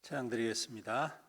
찬양드리겠습니다.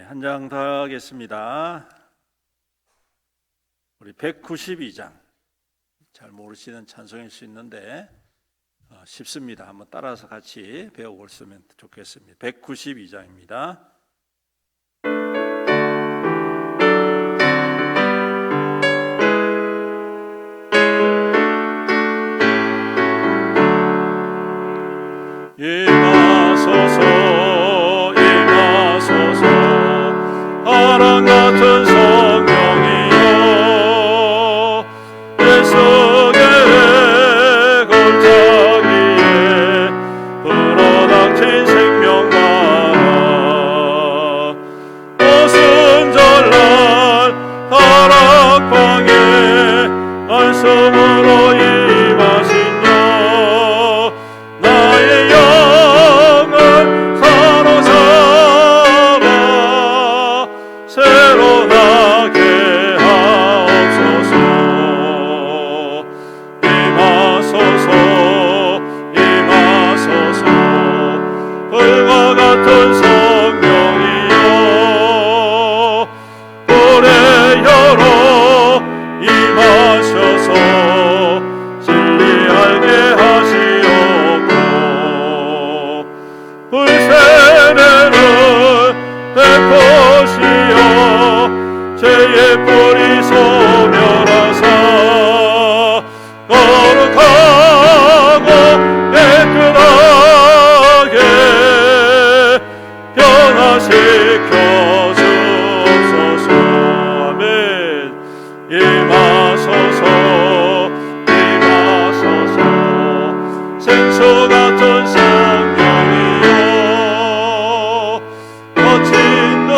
한 장 더 하겠습니다. 우리 192장 잘 모르시는 찬송일 수 있는데 쉽습니다. 한번 따라서 같이 배워보시면 좋겠습니다. 192장입니다. 임하소서 임하소서 바람 같은 성령이여 예수의 골짜기에 불어닥친 생명나라 오순절날 다락방에 안성으로 임하시며 나의 영을 사로잡아 새로 나게 하옵소서. 임하소서 임하소서 불과 같은 성령이여 불의 혀로 임하셔서 진리 알게 하시옵고 불세례를 베푸시어 죄의 뿌리 소멸하사 거룩하고 깨끗하게 변화시켜 주옵소서. 아멘. 임하소서 임하소서 생수 같은 성령이여 거친 늘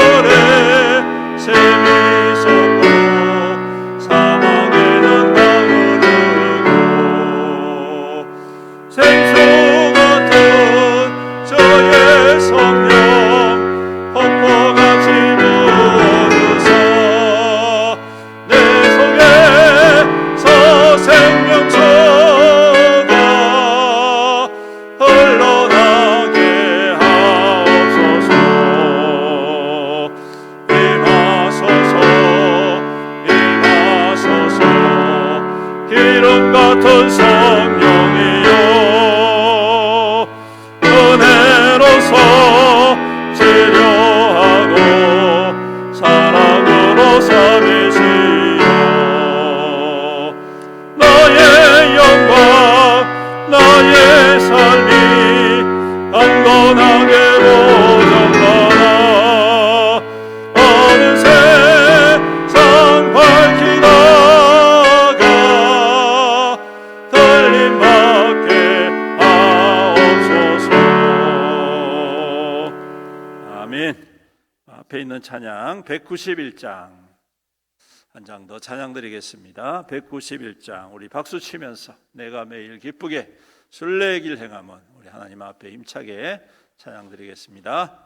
아멘. 앞에 있는 찬양 191장 한 장 더 찬양 드리겠습니다. 191장 우리 박수 치면서 내가 매일 기쁘게 순례의 길 행함은 우리 하나님 앞에 힘차게 찬양 드리겠습니다.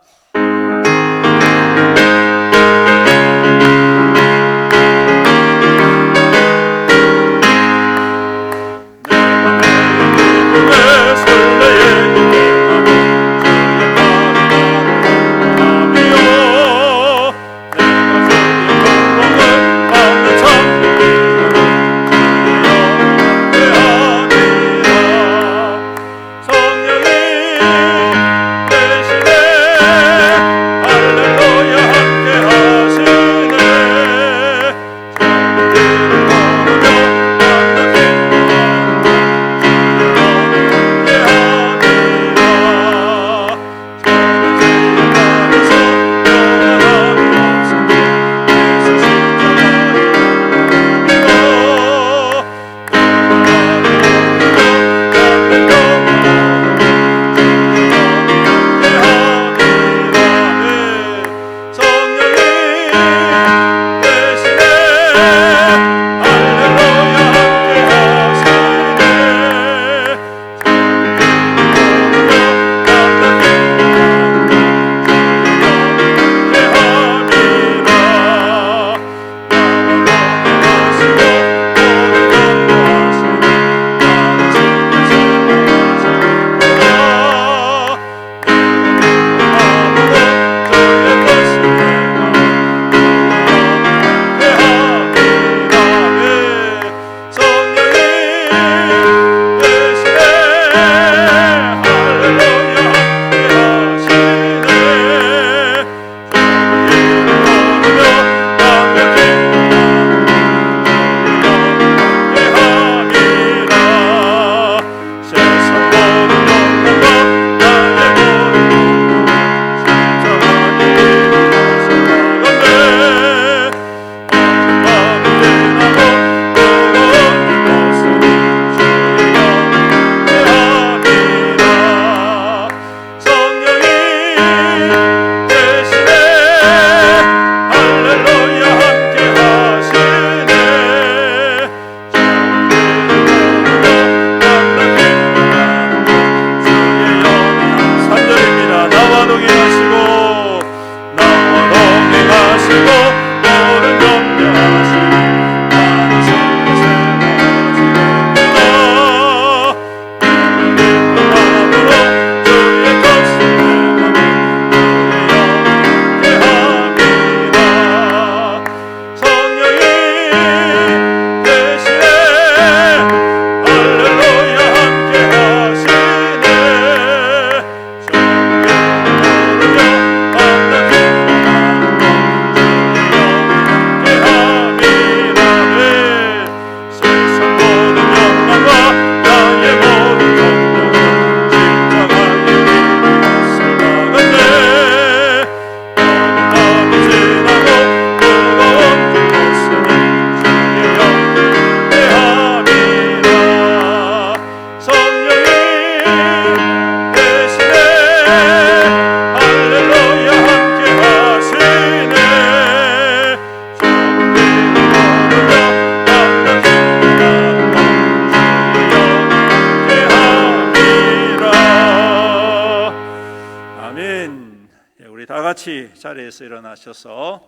자리에서 일어나셔서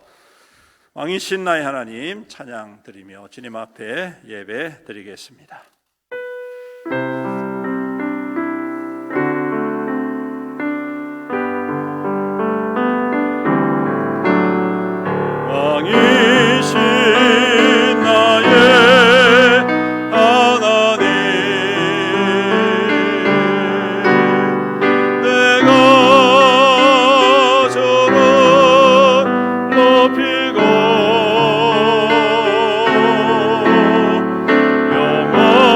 왕이신 나의 하나님 찬양 드리며 주님 앞에 예배 드리겠습니다. 왕이신 나의 하나님 높이고 영원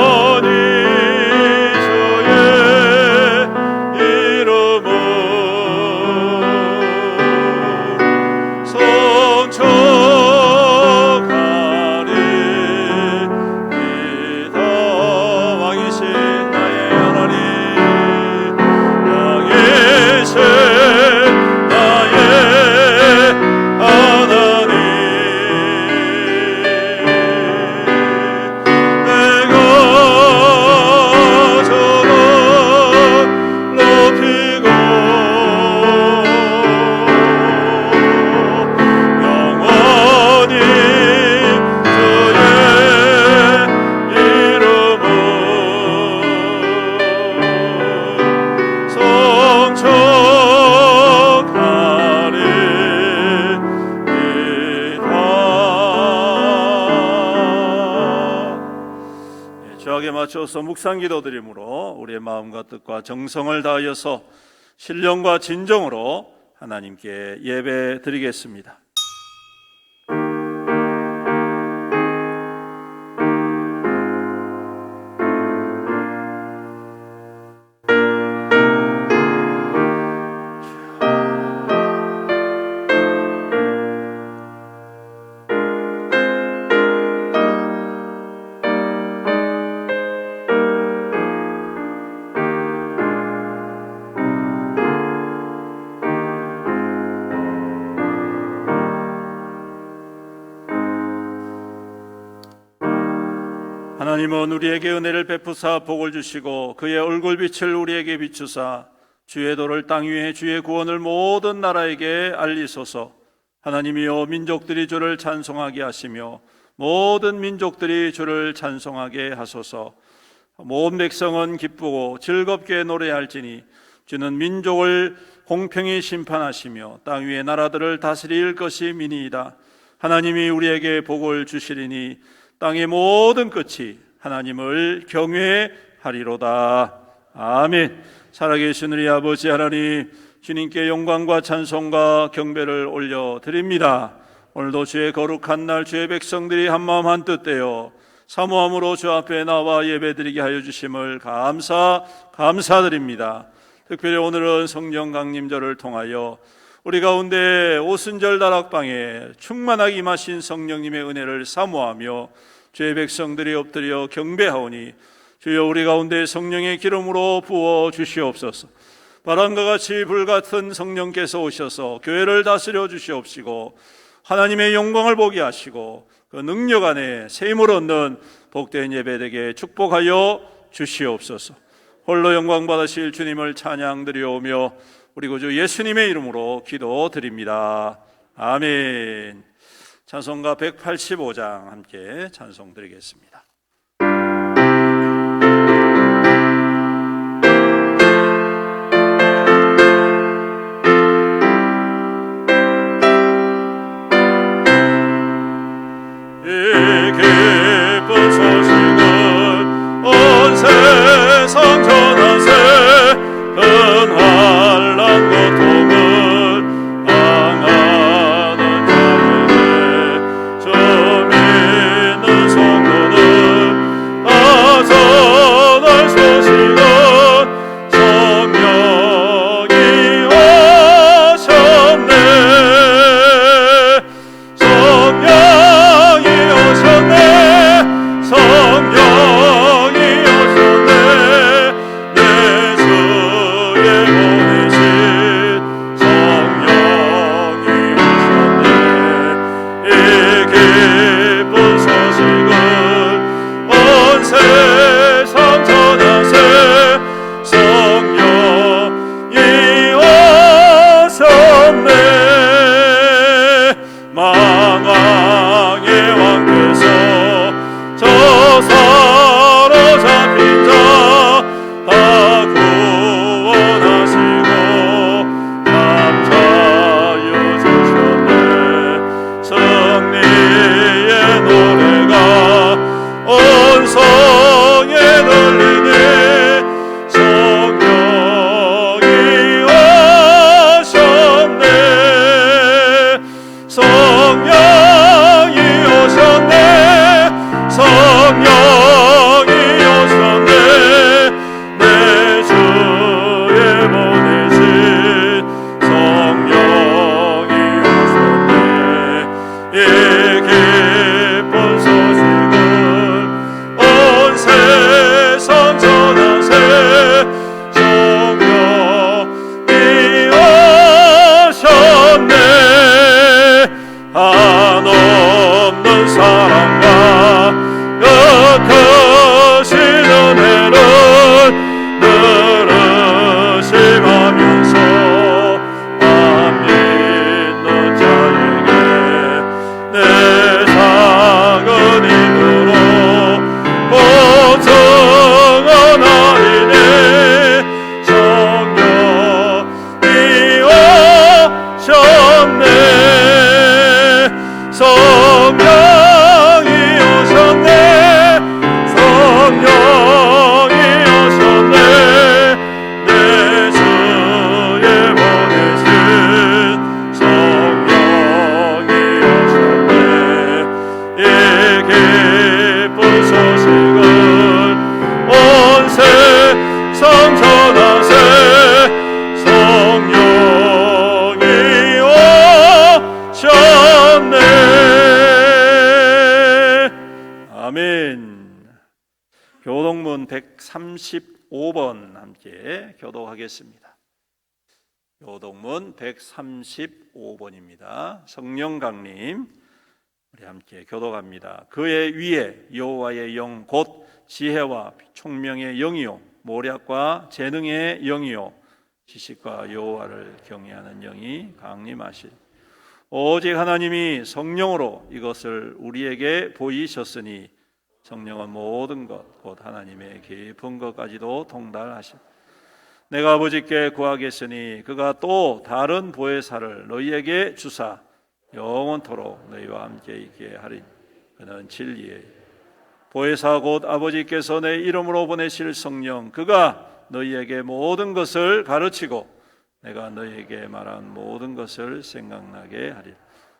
갖추어서 묵상 기도드림으로 우리의 마음과 뜻과 정성을 다하여서 신령과 진정으로 하나님께 예배 드리겠습니다. 하나님은 우리에게 은혜를 베푸사 복을 주시고 그의 얼굴빛을 우리에게 비추사 주의 도를 땅 위에 주의 구원을 모든 나라에게 알리소서. 하나님이여 민족들이 주를 찬송하게 하시며 모든 민족들이 주를 찬송하게 하소서. 모든 백성은 기쁘고 즐겁게 노래할지니 주는 민족을 공평히 심판하시며 땅 위의 나라들을 다스릴 것이 미니이다. 하나님이 우리에게 복을 주시리니 땅의 모든 끝이 하나님을 경외하리로다. 아멘. 살아계신 우리 아버지 하나님, 주님께 영광과 찬송과 경배를 올려드립니다. 오늘도 주의 거룩한 날 주의 백성들이 한마음 한뜻 되어 사모함으로 주 앞에 나와 예배드리게 하여 주심을 감사드립니다. 특별히 오늘은 성령 강림절을 통하여 우리 가운데 오순절 다락방에 충만하게 임하신 성령님의 은혜를 사모하며 주의 백성들이 엎드려 경배하오니 주여 우리 가운데 성령의 기름으로 부어 주시옵소서. 바람과 같이 불같은 성령께서 오셔서 교회를 다스려 주시옵시고 하나님의 영광을 보게 하시고 그 능력 안에 새 힘을 얻는 복된 예배되게 축복하여 주시옵소서. 홀로 영광 받으실 주님을 찬양드리오며 우리 구주 예수님의 이름으로 기도드립니다. 아멘. 찬송가 185장 함께 찬송드리겠습니다. 이 기쁜 소식은 온 세상 전하세 한란 고통을 당하는 자에게 저 믿는 성도는 교독문 135번 함께 교독하겠습니다. 교독문 135번입니다. 성령강림 우리 함께 교독합니다. 그의 위에 여호와의 영 곧 지혜와 총명의 영이요 모략과 재능의 영이요 지식과 여호와를 경외하는 영이 강림하시리. 오직 하나님이 성령으로 이것을 우리에게 보이셨으니 성령은 모든 것 곧 하나님의 깊은 것까지도 통달하시리. 내가 아버지께 구하겠으니 그가 또 다른 보혜사를 너희에게 주사 영원토록 너희와 함께 있게 하리니 그는 진리의 보혜사 곧 아버지께서 내 이름으로 보내실 성령 그가 너희에게 모든 것을 가르치고 내가 너희에게 말한 모든 것을 생각나게 하리라.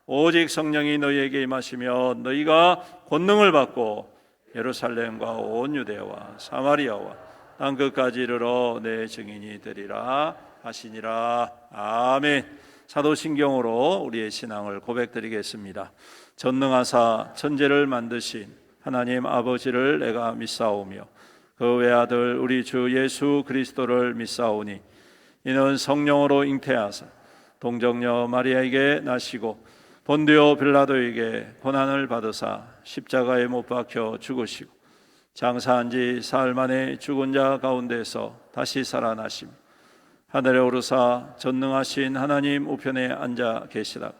오직 성령이 너희에게 임하시면 너희가 권능을 받고 예루살렘과 온 유대와 사마리아와 땅끝까지 이르러 내 증인이 되리라 하시니라. 아멘. 사도신경으로 우리의 신앙을 고백드리겠습니다. 전능하사 천지를 만드신 하나님 아버지를 내가 믿사오며 그 외아들 우리 주 예수 그리스도를 믿사오니 이는 성령으로 잉태하사 동정녀 마리아에게 나시고 본디오 빌라도에게 고난을 받으사 십자가에 못 박혀 죽으시고 장사한 지 사흘 만에 죽은 자 가운데서 다시 살아나시며 하늘에 오르사 전능하신 하나님 우편에 앉아 계시다가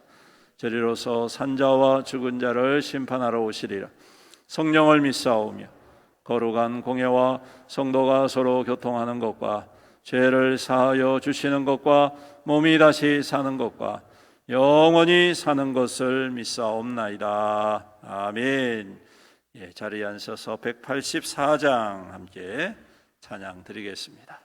저리로서 산자와 죽은 자를 심판하러 오시리라. 성령을 믿사오며 거룩한 공예와 성도가 서로 교통하는 것과 죄를 사하여 주시는 것과 몸이 다시 사는 것과 영원히 사는 것을 믿사옵나이다. 아멘. 자리에 앉으셔서 184장 함께 찬양 드리겠습니다.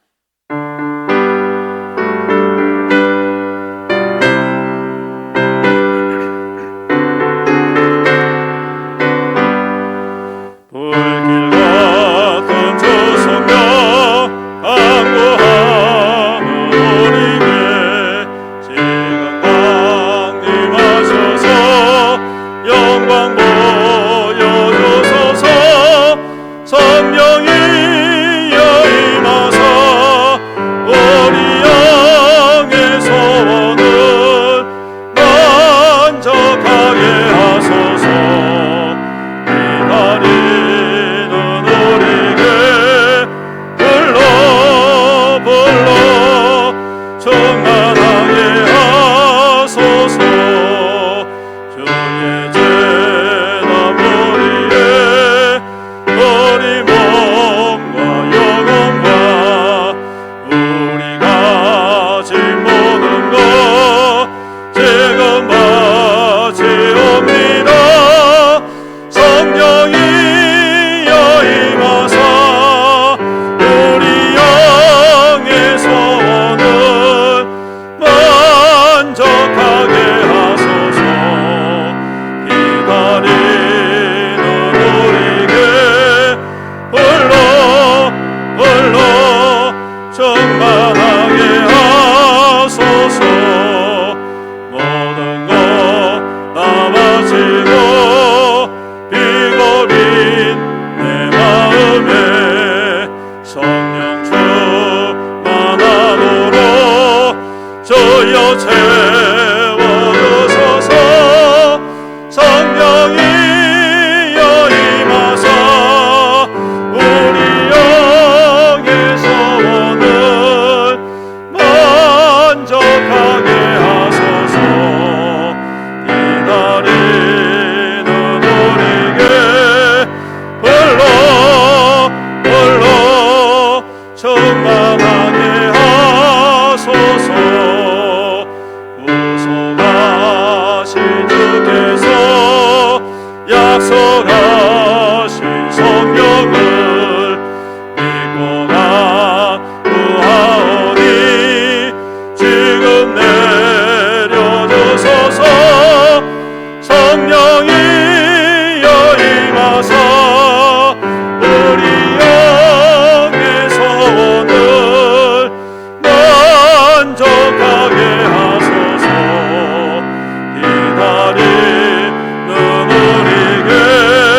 기다리는 우리에게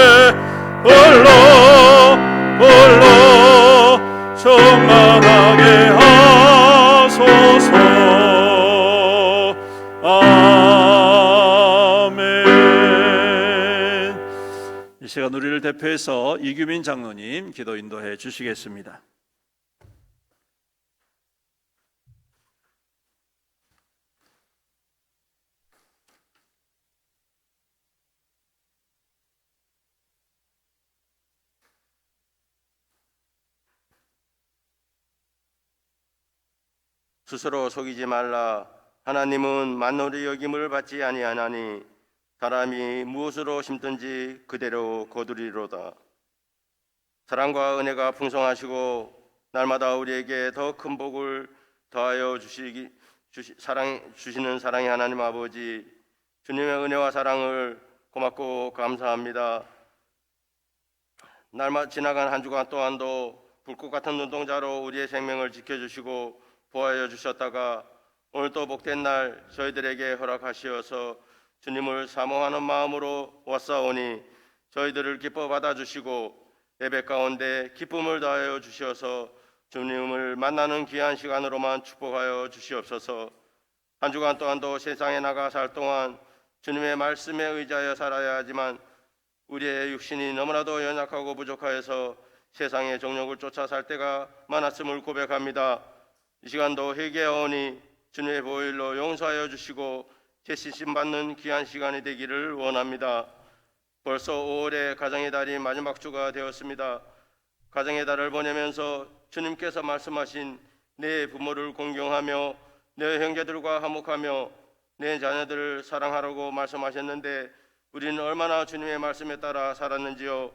아멘. 이 시간 우리를 대표해서 이규민 장로님 기도 인도해 주시겠습니다. 스스로 속이지 말라. 하나님은 만노리 여김을 받지 아니하나니 사람이 무엇으로 심든지 그대로 거두리로다. 사랑과 은혜가 풍성하시고 날마다 우리에게 더 큰 복을 더하여 주시는 사랑의 하나님 아버지, 주님의 은혜와 사랑을 고맙고 감사합니다. 날마다 지나간 한 주간 또한도 불꽃 같은 눈동자로 우리의 생명을 지켜주시고 보호하여 주셨다가 오늘 또 복된 날 저희들에게 허락하시어서 주님을 사모하는 마음으로 왔사오니 저희들을 기뻐 받아주시고 예배 가운데 기쁨을 더하여 주시어서 주님을 만나는 귀한 시간으로만 축복하여 주시옵소서. 한 주간 또한도 세상에 나가 살 동안 주님의 말씀에 의지하여 살아야 하지만 우리의 육신이 너무나도 연약하고 부족하여서 세상의 정욕을 쫓아 살 때가 많았음을 고백합니다. 이 시간도 회개하오니 주님의 보혈로 용서하여 주시고 재시심 받는 귀한 시간이 되기를 원합니다. 벌써 5월의 가정의 달이 마지막 주가 되었습니다. 가정의 달을 보내면서 주님께서 말씀하신 내 부모를 공경하며 내 형제들과 화목하며 내 자녀들을 사랑하라고 말씀하셨는데 우리는 얼마나 주님의 말씀에 따라 살았는지요.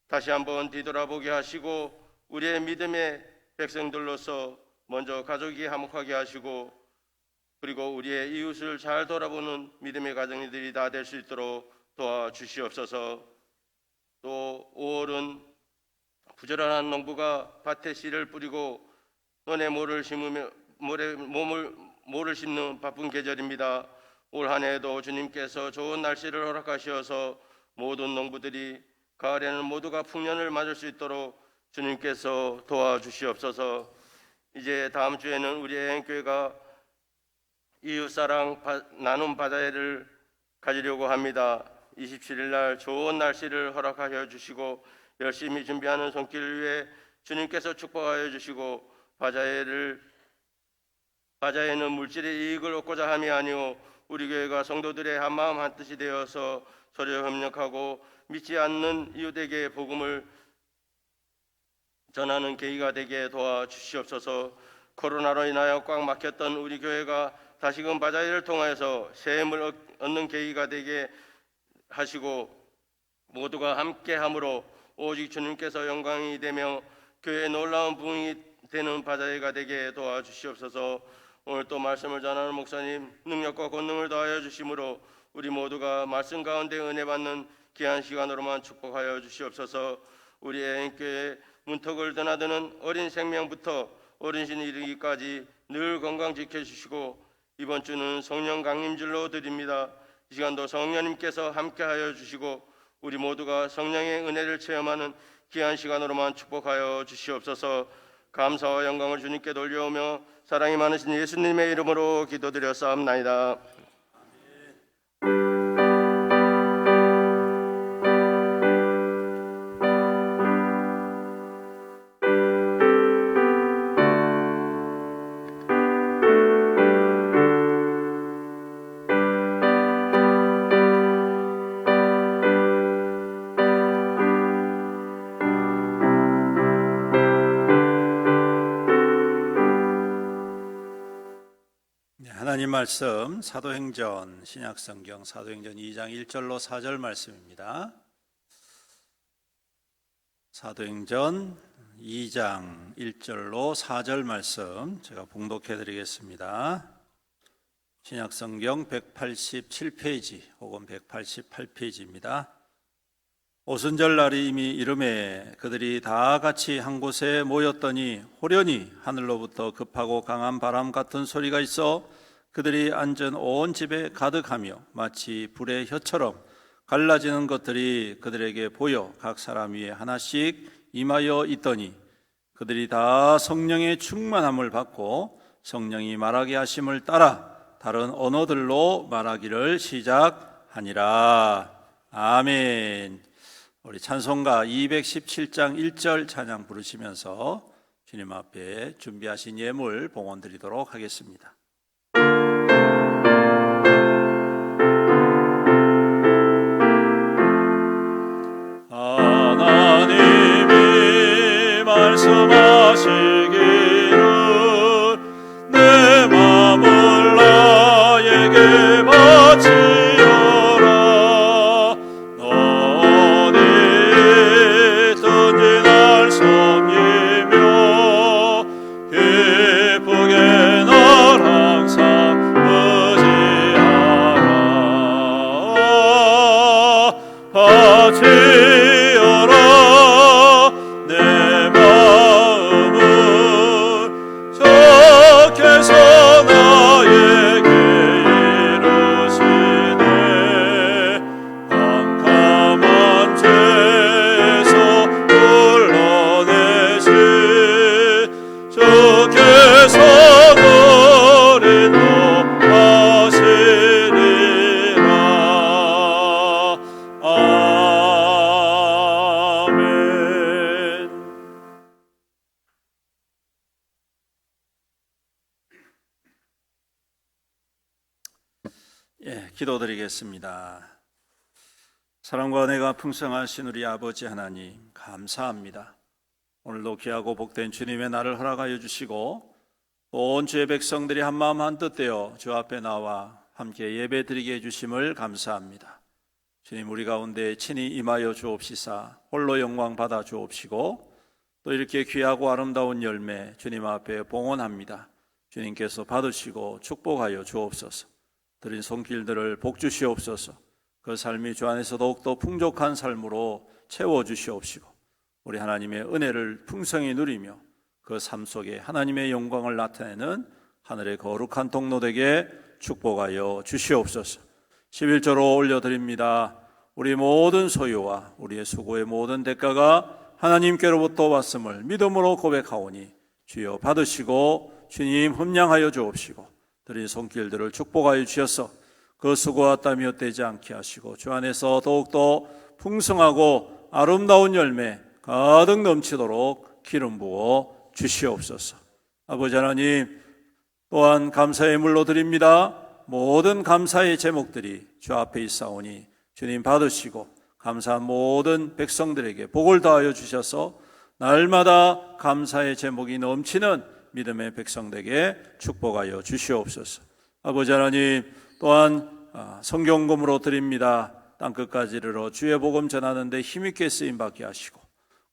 다시 한번 뒤돌아보게 하시고 우리의 믿음의 백성들로서 먼저 가족이 화목하게 하시고 그리고 우리의 이웃을 잘 돌아보는 믿음의 가정들이 다 될 수 있도록 도와주시옵소서. 또 5월은 부지런한 농부가 밭에 씨를 뿌리고 논에 모를 심는 바쁜 계절입니다. 올 한 해에도 주님께서 좋은 날씨를 허락하시어서 모든 농부들이 가을에는 모두가 풍년을 맞을 수 있도록 주님께서 도와주시옵소서. 이제 다음 주에는 우리 애행교회가 이웃사랑 나눔 바자회를 가지려고 합니다. 27일 날 좋은 날씨를 허락하여 주시고 열심히 준비하는 손길을 위해 주님께서 축복하여 주시고 바자회는 물질의 이익을 얻고자 함이 아니오 우리 교회가 성도들의 한마음 한뜻이 되어서 서로 협력하고 믿지 않는 이웃에게 복음을 전하는 계기가 되게 도와주시옵소서. 코로나로 인하여 꽉 막혔던 우리 교회가 다시금 바자회를 통해서 새 힘을 얻는 계기가 되게 하시고 모두가 함께함으로 오직 주님께서 영광이 되며 교회의 놀라운 부흥이 되는 바자회가 되게 도와주시옵소서. 오늘 또 말씀을 전하는 목사님 능력과 권능을 더하여 주심으로 우리 모두가 말씀 가운데 은혜 받는 귀한 시간으로만 축복하여 주시옵소서. 우리 애인교회 문턱을 드나드는 어린 생명부터 어른신이 이르기까지 늘 건강 지켜주시고 이번 주는 성령 강림줄로 드립니다. 이 시간도 성령님께서 함께하여 주시고 우리 모두가 성령의 은혜를 체험하는 귀한 시간으로만 축복하여 주시옵소서. 감사와 영광을 주님께 돌려오며 사랑이 많으신 예수님의 이름으로 기도드렸사옵나이다. 하나님 말씀 사도행전 신약성경 사도행전 2장 1절로 4절 말씀입니다. 사도행전 2장 1절로 4절 말씀 제가 봉독해 드리겠습니다. 신약성경 187페이지 혹은 188페이지입니다. 오순절 날이 이미 이름에 그들이 다 같이 한 곳에 모였더니 호련히 하늘로부터 급하고 강한 바람 같은 소리가 있어 그들이 앉은 온 집에 가득하며 마치 불의 혀처럼 갈라지는 것들이 그들에게 보여 각 사람 위에 하나씩 임하여 있더니 그들이 다 성령의 충만함을 받고 성령이 말하게 하심을 따라 다른 언어들로 말하기를 시작하니라. 아멘. 우리 찬송가 217장 1절 찬양 부르시면서 주님 앞에 준비하신 예물 봉헌 드리도록 하겠습니다. 하나님이 말씀하시기를 내 맘을 나에게 바치어라. 너는 있든지 날 섬기며 기쁘게 날 항상 의지하라. 바치어라 내 마음을 주께서 나에게 이루시네. 깜깜한 죄에서 불러내신 주께서 너를 인도하시리라. 아멘. 기도드리겠습니다. 사랑과 은혜가 풍성하신 우리 아버지 하나님, 감사합니다. 오늘도 귀하고 복된 주님의 날을 허락하여 주시고 온 주의 백성들이 한마음 한뜻되어 주 앞에 나와 함께 예배드리게 해주심을 감사합니다. 주님, 우리 가운데 친히 임하여 주옵시사 홀로 영광 받아 주옵시고 또 이렇게 귀하고 아름다운 열매 주님 앞에 봉헌합니다. 주님께서 받으시고 축복하여 주옵소서. 드린 손길들을 복 주시옵소서. 그 삶이 주 안에서 더욱더 풍족한 삶으로 채워주시옵시고 우리 하나님의 은혜를 풍성히 누리며 그 삶 속에 하나님의 영광을 나타내는 하늘의 거룩한 통로 되게 축복하여 주시옵소서. 11조로 올려드립니다. 우리 모든 소유와 우리의 수고의 모든 대가가 하나님께로부터 왔음을 믿음으로 고백하오니 주여 받으시고 주님 흠량하여 주옵시고 드린 손길들을 축복하여 주셔서 그 수고와 땀이 헛되지 않게 하시고 주 안에서 더욱더 풍성하고 아름다운 열매 가득 넘치도록 기름 부어 주시옵소서. 아버지 하나님, 또한 감사의 물로 드립니다. 모든 감사의 제목들이 주 앞에 있사오니 주님 받으시고 감사한 모든 백성들에게 복을 더하여 주셔서 날마다 감사의 제목이 넘치는 믿음의 백성들에게 축복하여 주시옵소서. 아버지 하나님, 또한 성경금으로 드립니다. 땅끝까지 이르러 주의 복음 전하는 데 힘있게 쓰임받게 하시고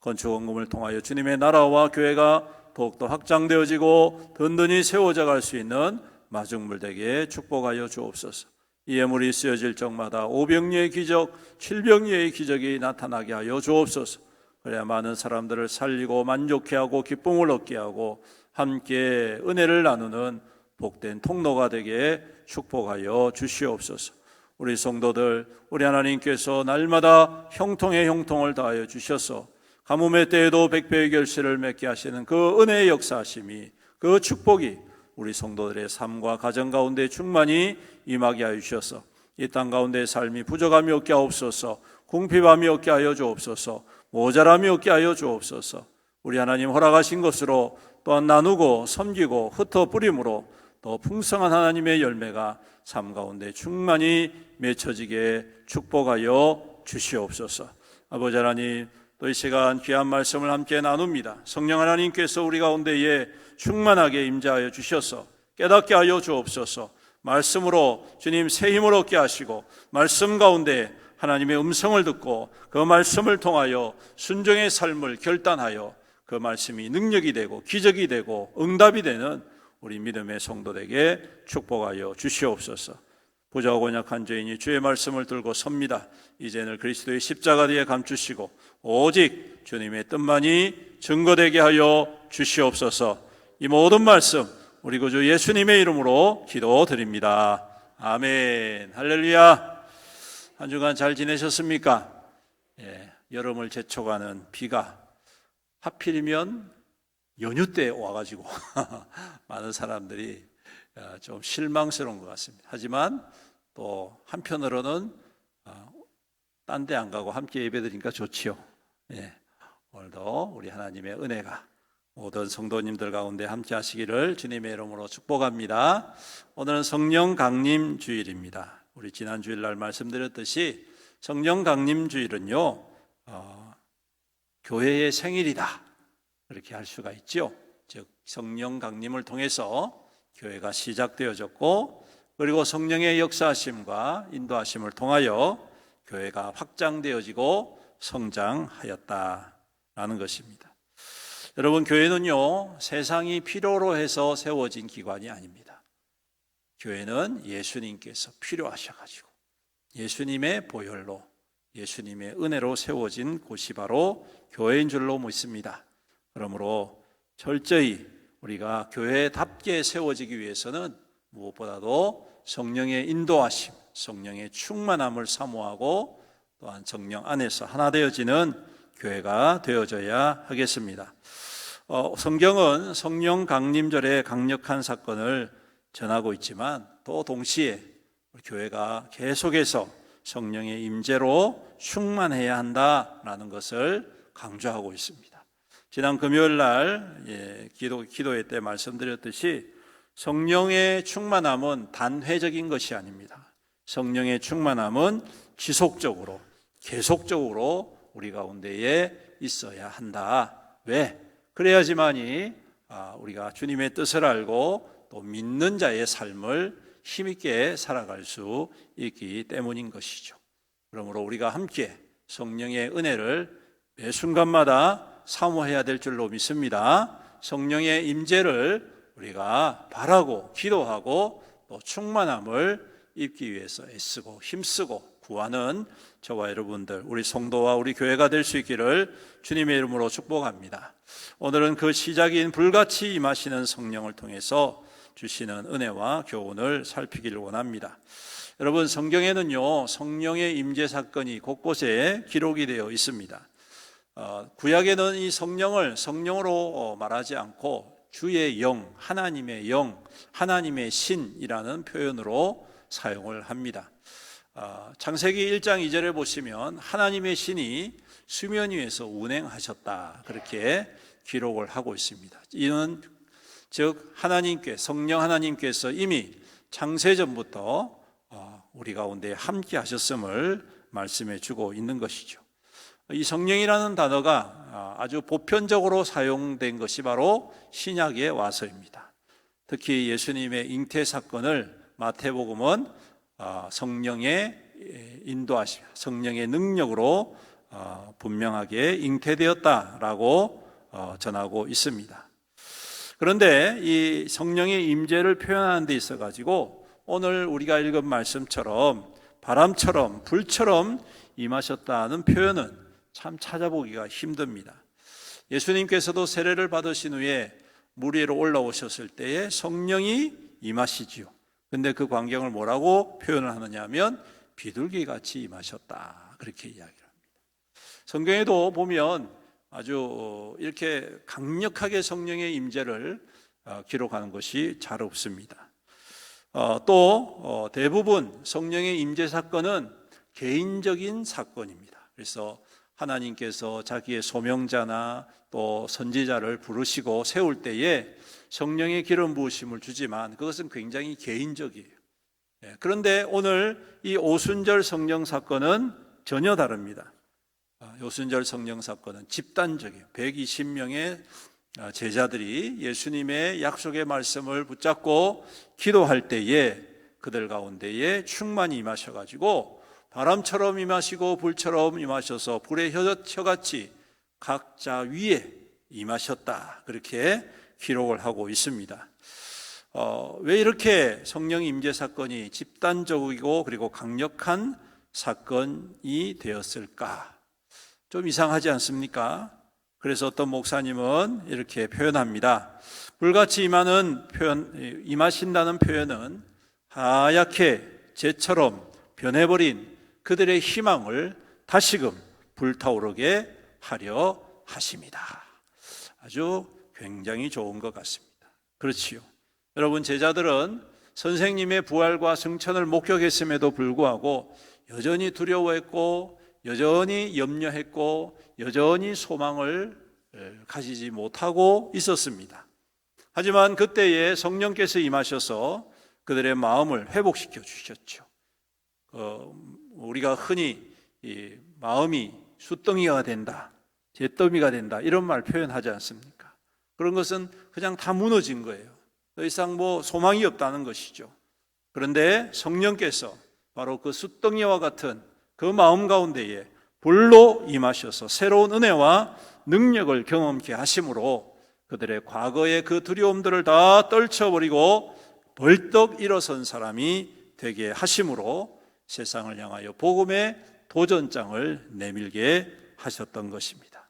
건축원금을 통하여 주님의 나라와 교회가 더욱더 확장되어지고 든든히 세워져 갈 수 있는 마중물되게 축복하여 주옵소서. 이 예물이 쓰여질 적마다 오병리의 기적, 칠병리의 기적이 나타나게 하여 주옵소서. 그래야 많은 사람들을 살리고 만족해 하고 기쁨을 얻게 하고 함께 은혜를 나누는 복된 통로가 되게 축복하여 주시옵소서. 우리 성도들, 우리 하나님께서 날마다 형통의 형통을 다하여 주셔서 가뭄의 때에도 백배의 결실을 맺게 하시는 그 은혜의 역사하심이, 그 축복이 우리 성도들의 삶과 가정 가운데 충만히 임하게 하여 주셔서 이 땅 가운데 삶이 부족함이 없게 하옵소서. 궁핍함이 없게 하여 주옵소서. 모자람이 없게 하여 주옵소서. 우리 하나님 허락하신 것으로 또한 나누고 섬기고 흩어 뿌림으로 더 풍성한 하나님의 열매가 삶 가운데 충만히 맺혀지게 축복하여 주시옵소서. 아버지 하나님, 또 이 시간 귀한 말씀을 함께 나눕니다. 성령 하나님께서 우리 가운데에 충만하게 임재하여 주셔서 깨닫게 하여 주옵소서. 말씀으로 주님 새 힘을 얻게 하시고 말씀 가운데 하나님의 음성을 듣고 그 말씀을 통하여 순종의 삶을 결단하여 그 말씀이 능력이 되고 기적이 되고 응답이 되는 우리 믿음의 성도들에게 축복하여 주시옵소서. 부자하고 연약한 죄인이 주의 말씀을 들고 섭니다. 이제는 그리스도의 십자가 뒤에 감추시고 오직 주님의 뜻만이 증거되게 하여 주시옵소서. 이 모든 말씀 우리 구주 예수님의 이름으로 기도드립니다. 아멘. 할렐루야. 한 주간 잘 지내셨습니까? 여름을 재촉하는 비가 하필이면 연휴 때 와가지고 많은 사람들이 좀 실망스러운 것 같습니다. 하지만 또 한편으로는 딴 데 안 가고 함께 예배드리니까 좋지요. 예, 오늘도 우리 하나님의 은혜가 모든 성도님들 가운데 함께 하시기를 주님의 이름으로 축복합니다. 오늘은 성령 강림 주일입니다. 우리 지난 주일날 말씀드렸듯이 성령 강림 주일은요, 교회의 생일이다, 그렇게 할 수가 있죠. 즉 성령 강림을 통해서 교회가 시작되어졌고, 그리고 성령의 역사하심과 인도하심을 통하여 교회가 확장되어지고 성장하였다라는 것입니다. 여러분, 교회는요, 세상이 필요로 해서 세워진 기관이 아닙니다. 교회는 예수님께서 필요하셔가지고 예수님의 보혈로, 예수님의 은혜로 세워진 곳이 바로 교회인 줄로 믿습니다. 그러므로 철저히 우리가 교회답게 세워지기 위해서는 무엇보다도 성령의 인도하심, 성령의 충만함을 사모하고 또한 성령 안에서 하나 되어지는 교회가 되어져야 하겠습니다. 성경은 성령 강림절의 강력한 사건을 전하고 있지만 또 동시에 교회가 계속해서 성령의 임재로 충만해야 한다라는 것을 강조하고 있습니다. 지난 금요일 날 기도회 때 말씀드렸듯이 성령의 충만함은 단회적인 것이 아닙니다. 성령의 충만함은 지속적으로, 계속적으로 우리 가운데에 있어야 한다. 왜? 그래야지만이 우리가 주님의 뜻을 알고 또 믿는 자의 삶을 힘있게 살아갈 수 있기 때문인 것이죠. 그러므로 우리가 함께 성령의 은혜를 매 순간마다 사모해야 될 줄로 믿습니다. 성령의 임재를 우리가 바라고 기도하고 또 충만함을 입기 위해서 애쓰고 힘쓰고 구하는 저와 여러분들, 우리 성도와 우리 교회가 될 수 있기를 주님의 이름으로 축복합니다. 오늘은 그 시작인 불같이 임하시는 성령을 통해서 주시는 은혜와 교훈을 살피기를 원합니다. 여러분, 성경에는요, 성령의 임재 사건이 곳곳에 기록이 되어 있습니다. 구약에는 이 성령을 성령으로 말하지 않고 주의 영, 하나님의 영, 하나님의 신이라는 표현으로 사용을 합니다. 창세기 1장 2절에 보시면 하나님의 신이 수면 위에서 운행하셨다, 그렇게 기록을 하고 있습니다. 이는 즉 하나님께, 성령 하나님께서 이미 창세전부터 우리 가운데 함께 하셨음을 말씀해 주고 있는 것이죠. 이 성령이라는 단어가 아주 보편적으로 사용된 것이 바로 신약에 와서입니다. 특히 예수님의 잉태 사건을 마태복음은 성령의 인도하심, 성령의 능력으로 분명하게 잉태되었다라고 전하고 있습니다. 그런데 이 성령의 임재를 표현하는 데 있어 가지고 오늘 우리가 읽은 말씀처럼 바람처럼 불처럼 임하셨다는 표현은 참 찾아보기가 힘듭니다. 예수님께서도 세례를 받으신 후에 물 위로 올라오셨을 때에 성령이 임하시지요. 근데 그 광경을 뭐라고 표현을 하느냐 하면 비둘기같이 임하셨다, 그렇게 이야기를 합니다. 성경에도 보면 아주 이렇게 강력하게 성령의 임재를 기록하는 것이 잘 없습니다. 또 대부분 성령의 임재 사건은 개인적인 사건입니다. 그래서 하나님께서 자기의 소명자나 또 선지자를 부르시고 세울 때에 성령의 기름 부으심을 주지만 그것은 굉장히 개인적이에요. 그런데 오늘 이 오순절 성령 사건은 전혀 다릅니다. 오순절 성령 사건은 집단적이에요. 120명의 제자들이 예수님의 약속의 말씀을 붙잡고 기도할 때에 그들 가운데에 충만히 임하셔가지고 바람처럼 임하시고 불처럼 임하셔서 불의 혀같이 각자 위에 임하셨다, 그렇게 기록을 하고 있습니다. 왜 이렇게 성령 임재 사건이 집단적이고 그리고 강력한 사건이 되었을까? 좀 이상하지 않습니까? 그래서 어떤 목사님은 이렇게 표현합니다. 불같이 임하신다는 표현은 하얗게 재처럼 변해버린 그들의 희망을 다시금 불타오르게 하려 하심이다. 아주 굉장히 좋은 것 같습니다. 그렇지요. 여러분, 제자들은 선생님의 부활과 승천을 목격했음에도 불구하고 여전히 두려워했고 여전히 염려했고 여전히 소망을 가지지 못하고 있었습니다. 하지만 그때에 성령께서 임하셔서 그들의 마음을 회복시켜 주셨죠. 우리가 흔히 이 마음이 숫덩이가 된다, 잿더미가 된다 이런 말 표현하지 않습니까? 그런 것은 그냥 다 무너진 거예요. 더 이상 소망이 없다는 것이죠. 그런데 성령께서 바로 그 숫덩이와 같은 그 마음 가운데에 불로 임하셔서 새로운 은혜와 능력을 경험케 하심으로 그들의 과거의 그 두려움들을 다 떨쳐버리고 벌떡 일어선 사람이 되게 하심으로 세상을 향하여 복음의 도전장을 내밀게 하셨던 것입니다.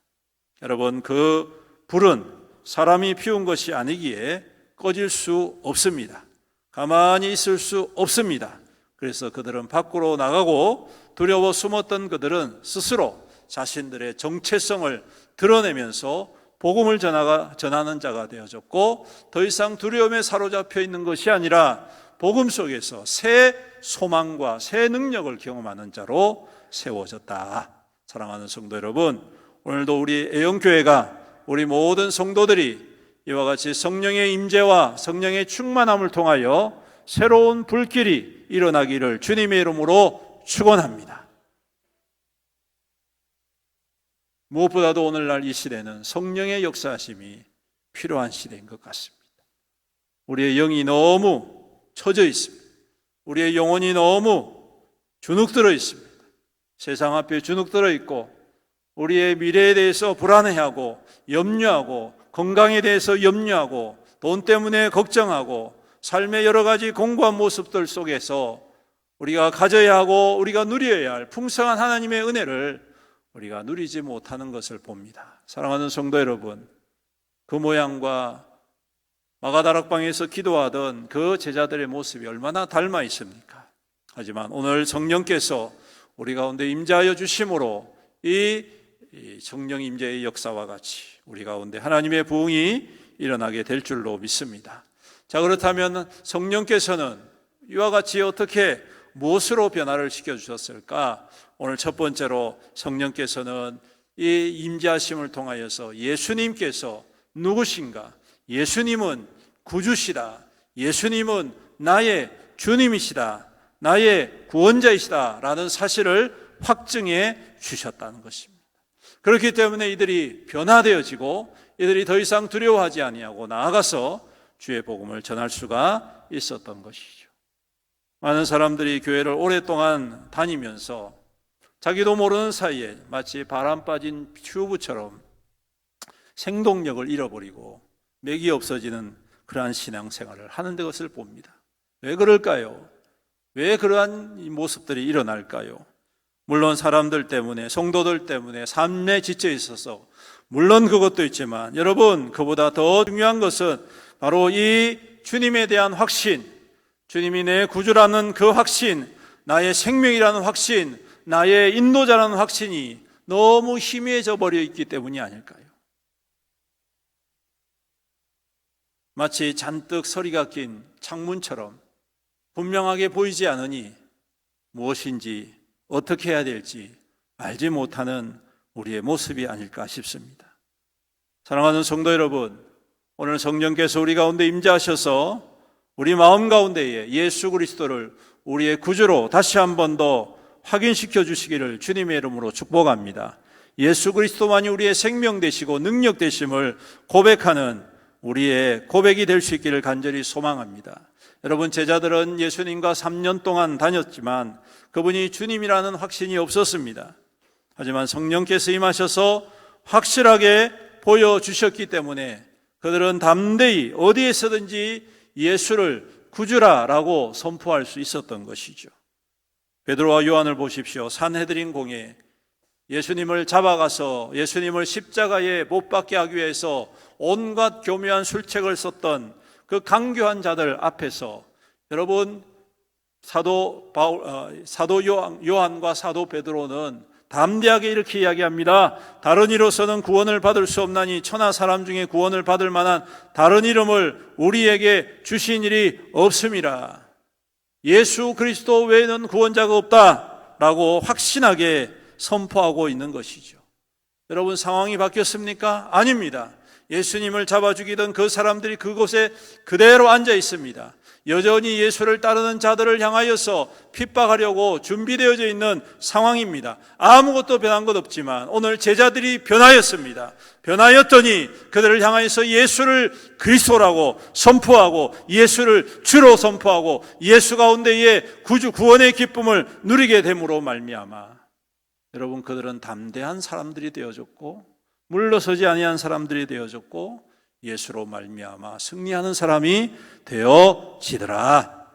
여러분, 그 불은 사람이 피운 것이 아니기에 꺼질 수 없습니다. 가만히 있을 수 없습니다. 그래서 그들은 밖으로 나가고 두려워 숨었던 그들은 스스로 자신들의 정체성을 드러내면서 복음을 전하는 자가 되어졌고 더 이상 두려움에 사로잡혀 있는 것이 아니라 복음 속에서 새 소망과 새 능력을 경험하는 자로 세워졌다. 사랑하는 성도 여러분, 오늘도 우리 애영교회가 우리 모든 성도들이 이와 같이 성령의 임재와 성령의 충만함을 통하여 새로운 불길이 일어나기를 주님의 이름으로 축원합니다. 무엇보다도 오늘날 이 시대는 성령의 역사하심이 필요한 시대인 것 같습니다. 우리의 영이 너무 처져 있습니다. 우리의 영혼이 너무 주눅들어 있습니다. 세상 앞에 주눅들어 있고 우리의 미래에 대해서 불안해하고 염려하고 건강에 대해서 염려하고 돈 때문에 걱정하고 삶의 여러 가지 공고한 모습들 속에서 우리가 가져야 하고 우리가 누려야 할 풍성한 하나님의 은혜를 우리가 누리지 못하는 것을 봅니다. 사랑하는 성도 여러분, 그 모양과 마가다락방에서 기도하던 그 제자들의 모습이 얼마나 닮아 있습니까? 하지만 오늘 성령께서 우리 가운데 임재하여 주심으로 이 성령 임재의 역사와 같이 우리 가운데 하나님의 부흥이 일어나게 될 줄로 믿습니다. 자, 그렇다면 성령께서는 이와 같이 어떻게 무엇으로 변화를 시켜주셨을까? 오늘 첫 번째로 성령께서는 이 임재하심을 통하여서 예수님께서 누구신가? 예수님은 구주시다. 예수님은 나의 주님이시다. 나의 구원자이시다. 라는 사실을 확증해 주셨다는 것입니다. 그렇기 때문에 이들이 변화되어지고 이들이 더 이상 두려워하지 아니하고 나아가서 주의 복음을 전할 수가 있었던 것이죠. 많은 사람들이 교회를 오랫동안 다니면서 자기도 모르는 사이에 마치 바람 빠진 튜브처럼 생동력을 잃어버리고 맥이 없어지는 그러한 신앙생활을 하는 것을 봅니다. 왜 그럴까요? 왜 그러한 모습들이 일어날까요? 물론 사람들 때문에, 성도들 때문에 삶에 지쳐 있어서 물론 그것도 있지만 여러분, 그보다 더 중요한 것은 바로 이 주님에 대한 확신, 주님이 내 구주라는 그 확신, 나의 생명이라는 확신, 나의 인도자라는 확신이 너무 희미해져 버려 있기 때문이 아닐까요? 마치 잔뜩 서리가 낀 창문처럼 분명하게 보이지 않으니 무엇인지 어떻게 해야 될지 알지 못하는 우리의 모습이 아닐까 싶습니다. 사랑하는 성도 여러분, 오늘 성령께서 우리 가운데 임재하셔서 우리 마음 가운데에 예수 그리스도를 우리의 구주로 다시 한 번 더 확인시켜 주시기를 주님의 이름으로 축복합니다. 예수 그리스도만이 우리의 생명 되시고 능력 되심을 고백하는 우리의 고백이 될 수 있기를 간절히 소망합니다. 여러분, 제자들은 예수님과 3년 동안 다녔지만 그분이 주님이라는 확신이 없었습니다. 하지만 성령께서 임하셔서 확실하게 보여주셨기 때문에 그들은 담대히 어디에서든지 예수를 구주라라고 선포할 수 있었던 것이죠. 베드로와 요한을 보십시오. 산헤드린 공에 예수님을 잡아가서 예수님을 십자가에 못 박게 하기 위해서 온갖 교묘한 술책을 썼던 그 강교한 자들 앞에서 여러분, 사도 요한과 사도 베드로는 담대하게 이렇게 이야기합니다. 다른 이로서는 구원을 받을 수 없나니 천하 사람 중에 구원을 받을 만한 다른 이름을 우리에게 주신 일이 없음이라. 예수 그리스도 외에는 구원자가 없다라고 확신하게 선포하고 있는 것이죠. 여러분, 상황이 바뀌었습니까? 아닙니다. 예수님을 잡아 죽이던 그 사람들이 그곳에 그대로 앉아 있습니다. 여전히 예수를 따르는 자들을 향하여서 핍박하려고 준비되어져 있는 상황입니다. 아무것도 변한 것 없지만 오늘 제자들이 변하였습니다. 변하였더니 그들을 향하여서 예수를 그리스도라고 선포하고 예수를 주로 선포하고 예수 가운데에 구주 구원의 기쁨을 누리게 됨으로 말미암아 여러분, 그들은 담대한 사람들이 되어졌고 물러서지 아니한 사람들이 되어졌고 예수로 말미암아 승리하는 사람이 되어지더라.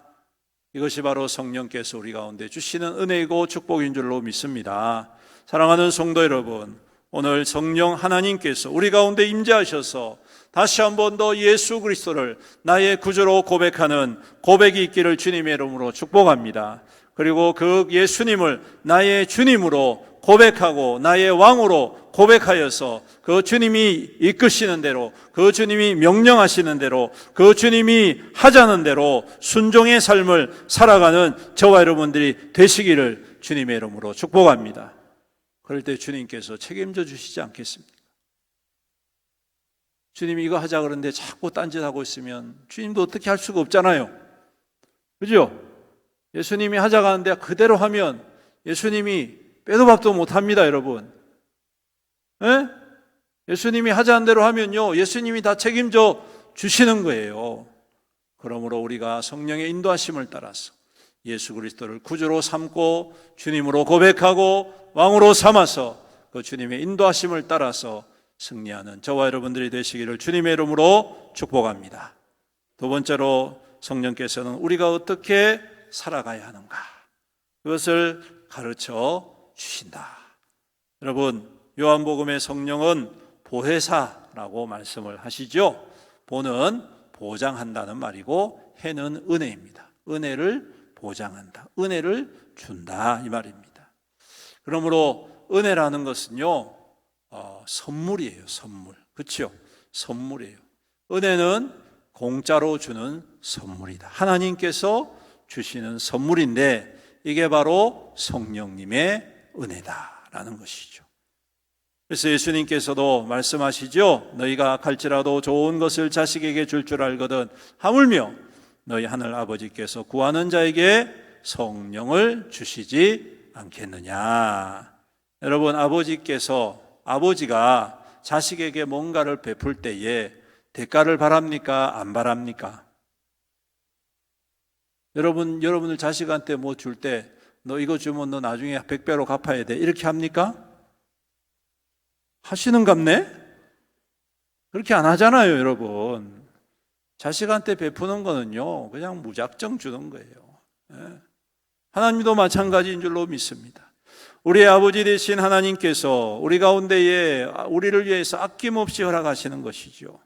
이것이 바로 성령께서 우리 가운데 주시는 은혜이고 축복인 줄로 믿습니다. 사랑하는 성도 여러분, 오늘 성령 하나님께서 우리 가운데 임재하셔서 다시 한 번 더 예수 그리스도를 나의 구주로 고백하는 고백이 있기를 주님의 이름으로 축복합니다. 그리고 그 예수님을 나의 주님으로 고백하고 나의 왕으로 고백하여서 그 주님이 이끄시는 대로, 그 주님이 명령하시는 대로, 그 주님이 하자는 대로 순종의 삶을 살아가는 저와 여러분들이 되시기를 주님의 이름으로 축복합니다. 그럴 때 주님께서 책임져 주시지 않겠습니까? 주님이 이거 하자 그러는데 자꾸 딴짓하고 있으면 주님도 어떻게 할 수가 없잖아요. 그죠? 예수님이 하자고 하는데 그대로 하면 예수님이 빼도 박도 못합니다, 여러분. 예? 예수님이 하자는 대로 하면요, 예수님이 다 책임져 주시는 거예요. 그러므로 우리가 성령의 인도하심을 따라서 예수 그리스도를 구주로 삼고 주님으로 고백하고 왕으로 삼아서 그 주님의 인도하심을 따라서 승리하는 저와 여러분들이 되시기를 주님의 이름으로 축복합니다. 두 번째로 성령께서는 우리가 어떻게 살아가야 하는가, 그것을 가르쳐 주신다. 여러분, 요한복음의 성령은 보혜사라고 말씀을 하시죠. 보는 보장한다는 말이고 해는 은혜입니다. 은혜를 보장한다, 은혜를 준다 이 말입니다. 그러므로 은혜라는 것은요, 선물이에요. 선물. 그렇죠? 선물이에요. 은혜는 공짜로 주는 선물이다. 하나님께서 주시는 선물인데 이게 바로 성령님의 은혜다라는 것이죠. 그래서 예수님께서도 말씀하시죠. 너희가 갈지라도 좋은 것을 자식에게 줄 줄 알거든 하물며 너희 하늘 아버지께서 구하는 자에게 성령을 주시지 않겠느냐. 여러분, 아버지가 자식에게 뭔가를 베풀 때에 대가를 바랍니까? 안 바랍니까? 여러분들 자식한테 뭐 줄 때 너 이거 주면 너 나중에 100배로 갚아야 돼, 이렇게 합니까? 하시는갑네? 그렇게 안 하잖아요, 여러분. 자식한테 베푸는 거는요, 그냥 무작정 주는 거예요. 하나님도 마찬가지인 줄로 믿습니다. 우리의 아버지 되신 하나님께서 우리 가운데에 우리를 위해서 아낌없이 허락하시는 것이죠.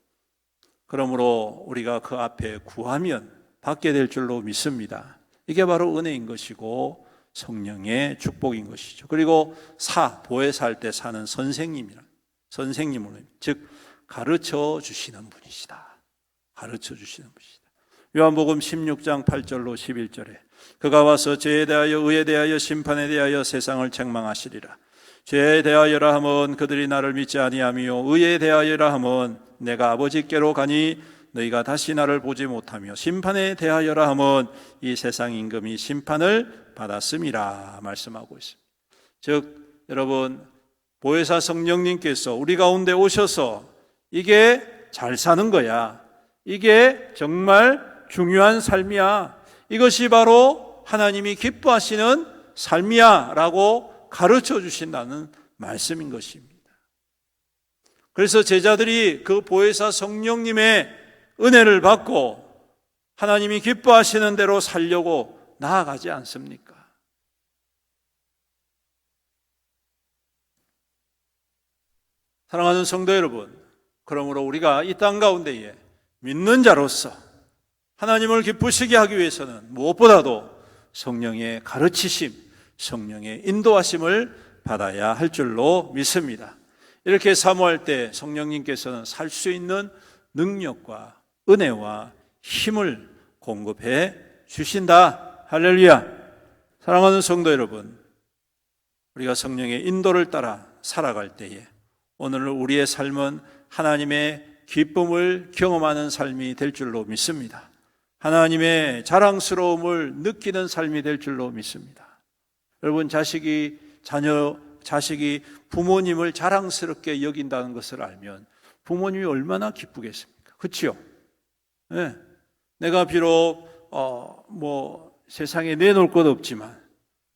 그러므로 우리가 그 앞에 구하면 받게 될 줄로 믿습니다. 이게 바로 은혜인 것이고 성령의 축복인 것이죠. 그리고 보혜사할 때 사는 선생님으로, 즉 가르쳐 주시는 분이시다. 가르쳐 주시는 분이시다. 요한복음 16장 8절로 11절에 그가 와서 죄에 대하여 의에 대하여 심판에 대하여 세상을 책망하시리라. 죄에 대하여라 하면 그들이 나를 믿지 아니하며 의에 대하여라 하면 내가 아버지께로 가니 너희가 다시 나를 보지 못하며 심판에 대하여라 하면 이 세상 임금이 심판을 받았음이라 말씀하고 있습니다. 즉 여러분, 보혜사 성령님께서 우리 가운데 오셔서 이게 잘 사는 거야, 이게 정말 중요한 삶이야, 이것이 바로 하나님이 기뻐하시는 삶이야 라고 가르쳐 주신다는 말씀인 것입니다. 그래서 제자들이 그 보혜사 성령님의 은혜를 받고 하나님이 기뻐하시는 대로 살려고 나아가지 않습니까? 사랑하는 성도 여러분, 그러므로 우리가 이 땅 가운데에 믿는 자로서 하나님을 기쁘시게 하기 위해서는 무엇보다도 성령의 가르치심, 성령의 인도하심을 받아야 할 줄로 믿습니다. 이렇게 사모할 때 성령님께서는 살 수 있는 능력과 은혜와 힘을 공급해 주신다. 할렐루야. 사랑하는 성도 여러분, 우리가 성령의 인도를 따라 살아갈 때에 오늘 우리의 삶은 하나님의 기쁨을 경험하는 삶이 될 줄로 믿습니다. 하나님의 자랑스러움을 느끼는 삶이 될 줄로 믿습니다. 여러분, 자식이 부모님을 자랑스럽게 여긴다는 것을 알면 부모님이 얼마나 기쁘겠습니까? 그렇죠? 네. 내가 비록 세상에 내놓을 것 없지만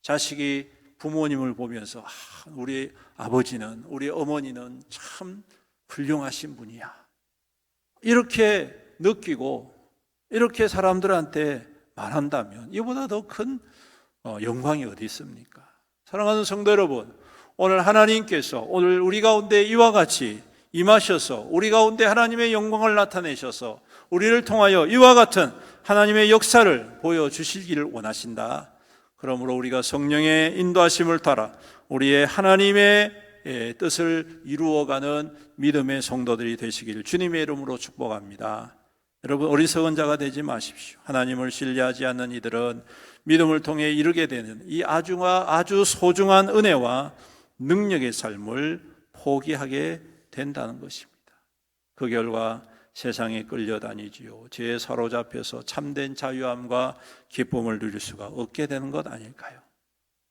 자식이 부모님을 보면서 우리 아버지는, 우리 어머니는 참 훌륭하신 분이야, 이렇게 느끼고 이렇게 사람들한테 말한다면 이보다 더 큰 영광이 어디 있습니까? 사랑하는 성도 여러분, 오늘 하나님께서 오늘 우리 가운데 이와 같이 임하셔서 우리 가운데 하나님의 영광을 나타내셔서 우리를 통하여 이와 같은 하나님의 역사를 보여주시기를 원하신다. 그러므로 우리가 성령의 인도하심을 따라 우리의 하나님의 뜻을 이루어가는 믿음의 성도들이 되시기를 주님의 이름으로 축복합니다. 여러분, 어리석은 자가 되지 마십시오. 하나님을 신뢰하지 않는 이들은 믿음을 통해 이루게 되는 이 아주 소중한 은혜와 능력의 삶을 포기하게 된다는 것입니다. 그 결과 세상에 끌려다니지요, 죄에 사로잡혀서 참된 자유함과 기쁨을 누릴 수가 없게 되는 것 아닐까요?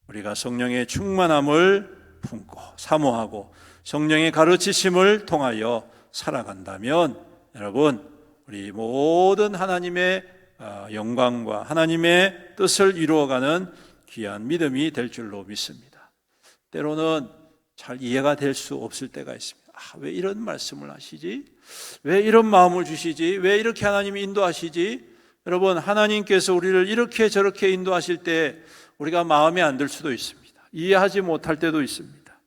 우리가 성령의 충만함을 품고 사모하고 성령의 가르치심을 통하여 살아간다면 여러분, 우리 모든 하나님의 영광과 하나님의 뜻을 이루어가는 귀한 믿음이 될 줄로 믿습니다. 때로는 잘 이해가 될 수 없을 때가 있습니다. 왜 이런 말씀을 하시지? 왜 이런 마음을 주시지? 왜 이렇게 하나님이 인도하시지? 여러분, 하나님께서 우리를 이렇게 저렇게 인도하실 때 우리가 마음에 안 들 수도 있습니다. 이해하지 못할 때도 있습니다.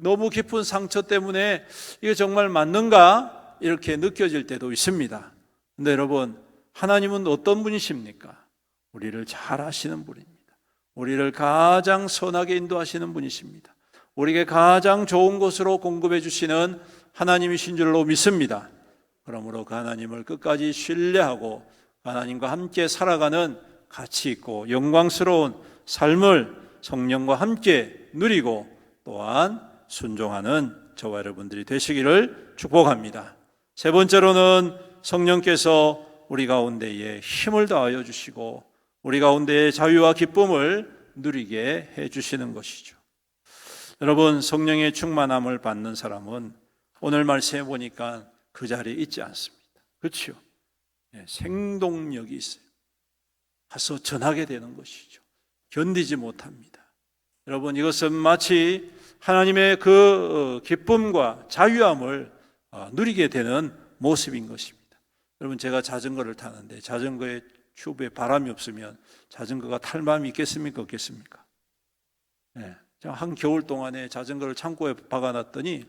너무 깊은 상처 때문에 이게 정말 맞는가? 이렇게 느껴질 때도 있습니다. 근데 여러분, 하나님은 어떤 분이십니까? 우리를 잘 아시는 분입니다. 우리를 가장 선하게 인도하시는 분이십니다. 우리에게 가장 좋은 것으로 공급해 주시는 하나님이신 줄로 믿습니다. 그러므로 그 하나님을 끝까지 신뢰하고 하나님과 함께 살아가는 가치 있고 영광스러운 삶을 성령과 함께 누리고 또한 순종하는 저와 여러분들이 되시기를 축복합니다. 세 번째로는 성령께서 우리 가운데에 힘을 더하여 주시고 우리 가운데의 자유와 기쁨을 누리게 해 주시는 것이죠. 여러분, 성령의 충만함을 받는 사람은 오늘 말씀해 보니까 그 자리에 있지 않습니다. 그렇죠? 생동력이 있어요. 가서 전하게 되는 것이죠. 견디지 못합니다. 여러분, 이것은 마치 하나님의 그 기쁨과 자유함을 누리게 되는 모습인 것입니다. 여러분, 제가 자전거를 타는데 자전거의 튜브에 바람이 없으면 자전거가 탈 마음이 있겠습니까? 없겠습니까? 한 겨울 동안에 자전거를 창고에 박아놨더니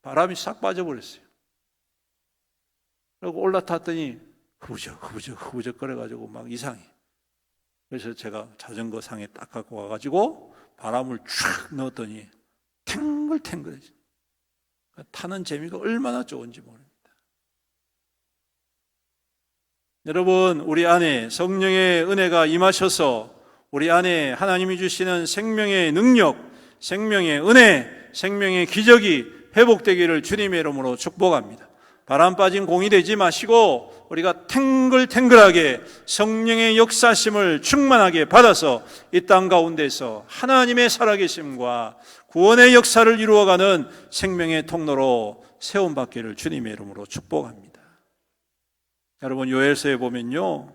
바람이 싹 빠져버렸어요. 그리고 올라탔더니 흐부적 거려가지고 막 이상해. 그래서 제가 자전거 상에 딱 갖고 와가지고 바람을 쫙 넣었더니 탱글탱글해져. 타는 재미가 얼마나 좋은지 모릅니다. 여러분, 우리 안에 성령의 은혜가 임하셔서 우리 안에 하나님이 주시는 생명의 능력, 생명의 은혜, 생명의 기적이 회복되기를 주님의 이름으로 축복합니다. 바람 빠진 공이 되지 마시고 우리가 탱글탱글하게 성령의 역사심을 충만하게 받아서 이 땅 가운데서 하나님의 살아계심과 구원의 역사를 이루어가는 생명의 통로로 세움받기를 주님의 이름으로 축복합니다. 여러분, 요엘서에 보면요,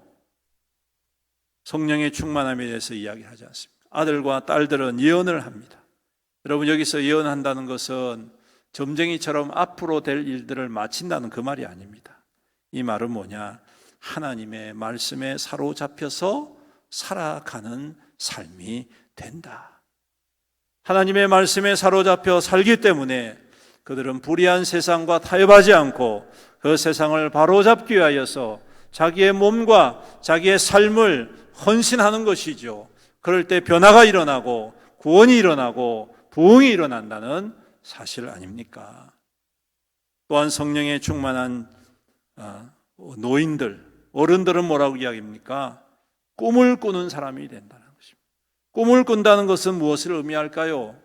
성령의 충만함에 대해서 이야기하지 않습니까? 아들과 딸들은 예언을 합니다. 여러분, 여기서 예언한다는 것은 점쟁이처럼 앞으로 될 일들을 마친다는 그 말이 아닙니다. 이 말은 뭐냐? 하나님의 말씀에 사로잡혀서 살아가는 삶이 된다. 하나님의 말씀에 사로잡혀 살기 때문에 그들은 불의한 세상과 타협하지 않고 그 세상을 바로잡기 위하여서 자기의 몸과 자기의 삶을 헌신하는 것이죠. 그럴 때 변화가 일어나고 구원이 일어나고 부흥이 일어난다는 사실 아닙니까? 또한 성령에 충만한 노인들, 어른들은 뭐라고 이야기합니까? 꿈을 꾸는 사람이 된다는 것입니다. 꿈을 꾼다는 것은 무엇을 의미할까요?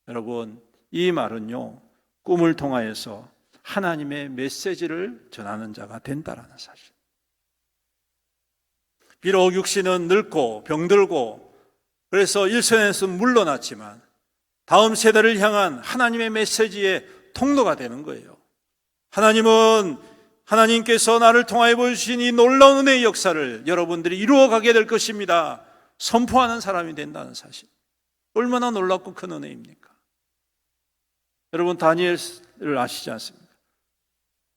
여러분, 이 말은요, 꿈을 통하여서 하나님의 메시지를 전하는 자가 된다는 사실. 비록 육신은 늙고 병들고 그래서 일선에서 물러났지만 다음 세대를 향한 하나님의 메시지의 통로가 되는 거예요. 하나님께서 나를 통하여 보여주신 이 놀라운 은혜의 역사를 여러분들이 이루어가게 될 것입니다. 선포하는 사람이 된다는 사실. 얼마나 놀랍고 큰 은혜입니까? 여러분, 다니엘을 아시지 않습니까?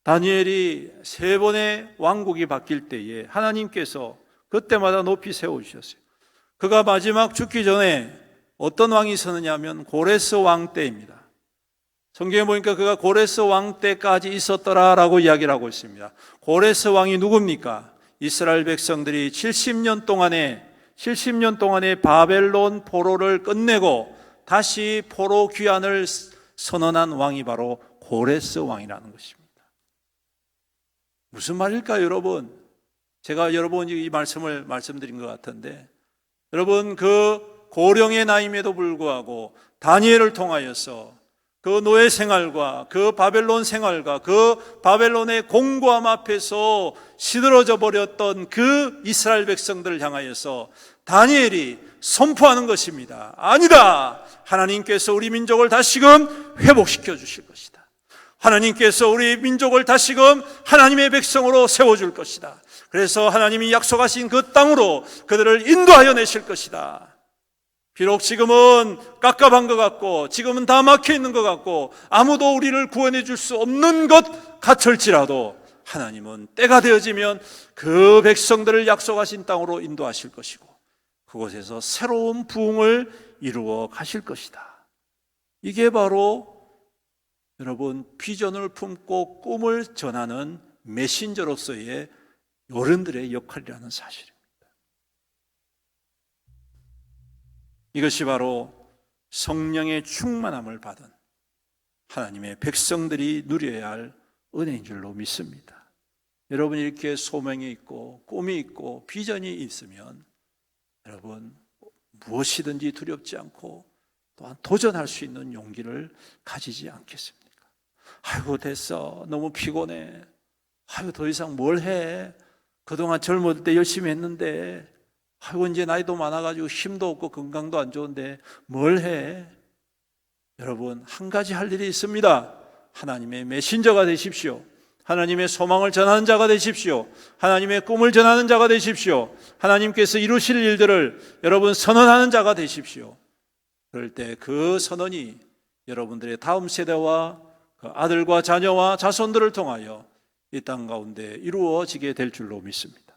다니엘이 3번의 왕국이 바뀔 때에 하나님께서 그때마다 높이 세워주셨어요. 그가 마지막 죽기 전에 어떤 왕이 있었느냐 하면 고레스 왕 때입니다. 성경에 보니까 그가 고레스 왕 때까지 있었더라라고 이야기를 하고 있습니다. 고레스 왕이 누굽니까? 이스라엘 백성들이 70년 동안에 바벨론 포로를 끝내고 다시 포로 귀환을 선언한 왕이 바로 고레스 왕이라는 것입니다. 무슨 말일까요, 여러분? 제가 여러 번 이 말씀을 말씀드린 것 같은데, 여러분, 그 고령의 나이임에도 불구하고 다니엘을 통하여서 그 노예 생활과 그 바벨론 생활과 그 바벨론의 공고함 앞에서 시들어져 버렸던 그 이스라엘 백성들을 향하여서 다니엘이 선포하는 것입니다. 아니다! 하나님께서 우리 민족을 다시금 회복시켜 주실 것이다. 하나님께서 우리 민족을 다시금 하나님의 백성으로 세워줄 것이다. 그래서 하나님이 약속하신 그 땅으로 그들을 인도하여 내실 것이다. 비록 지금은 깝깝한 것 같고 지금은 다 막혀 있는 것 같고 아무도 우리를 구원해 줄 수 없는 것 같을지라도 하나님은 때가 되어지면 그 백성들을 약속하신 땅으로 인도하실 것이고 그곳에서 새로운 부흥을 이루어 가실 것이다. 이게 바로 여러분, 비전을 품고 꿈을 전하는 메신저로서의 어른들의 역할이라는 사실입니다. 이것이 바로 성령의 충만함을 받은 하나님의 백성들이 누려야 할 은혜인 줄로 믿습니다. 여러분, 이렇게 소명이 있고 꿈이 있고 비전이 있으면 여러분 무엇이든지 두렵지 않고 또한 도전할 수 있는 용기를 가지지 않겠습니까? 아이고, 됐어, 너무 피곤해, 아이고, 더 이상 뭘 해, 그동안 젊을 때 열심히 했는데 아이고, 이제 나이도 많아가지고 힘도 없고 건강도 안 좋은데 뭘 해? 여러분, 한 가지 할 일이 있습니다. 하나님의 메신저가 되십시오. 하나님의 소망을 전하는 자가 되십시오. 하나님의 꿈을 전하는 자가 되십시오. 하나님께서 이루실 일들을 여러분 선언하는 자가 되십시오. 그럴 때 그 선언이 여러분들의 다음 세대와 그 아들과 자녀와 자손들을 통하여 이 땅 가운데 이루어지게 될 줄로 믿습니다.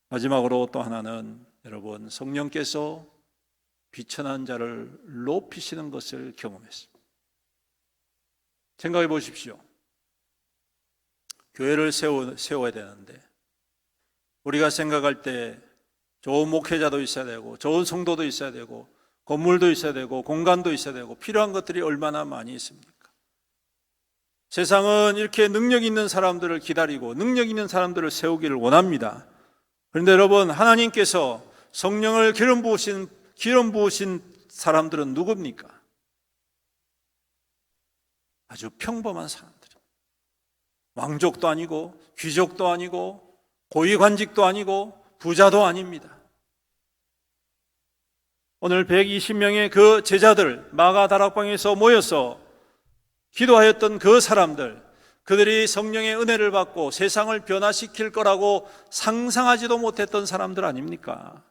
마지막으로 또 하나는 여러분, 성령께서 비천한 자를 높이시는 것을 경험했습니다. 생각해 보십시오. 교회를 세워야 되는데 우리가 생각할 때 좋은 목회자도 있어야 되고 좋은 성도도 있어야 되고 건물도 있어야 되고 공간도 있어야 되고 필요한 것들이 얼마나 많이 있습니까? 세상은 이렇게 능력 있는 사람들을 기다리고 능력 있는 사람들을 세우기를 원합니다. 그런데 여러분, 하나님께서 성령을 기름 부으신 사람들은 누굽니까? 아주 평범한 사람들. 왕족도 아니고 귀족도 아니고 고위관직도 아니고 부자도 아닙니다. 오늘 120명의 그 제자들 마가 다락방에서 모여서 기도하였던 그 사람들, 그들이 성령의 은혜를 받고 세상을 변화시킬 거라고 상상하지도 못했던 사람들 아닙니까?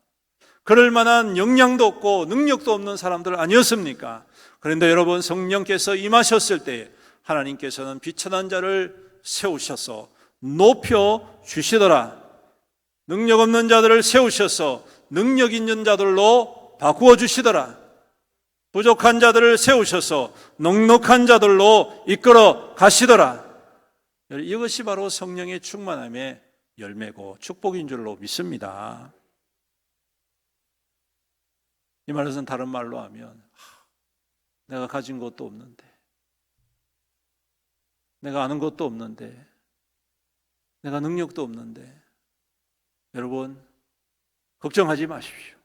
그럴 만한 역량도 없고 능력도 없는 사람들 아니었습니까? 그런데 여러분, 성령께서 임하셨을 때 하나님께서는 비천한 자를 세우셔서 높여 주시더라. 능력 없는 자들을 세우셔서 능력 있는 자들로 바꾸어 주시더라. 부족한 자들을 세우셔서 넉넉한 자들로 이끌어 가시더라. 이것이 바로 성령의 충만함의 열매고 축복인 줄로 믿습니다. 이 말은 다른 말로 하면 내가 가진 것도 없는데, 내가 아는 것도 없는데, 내가 능력도 없는데, 여러분 걱정하지 마십시오.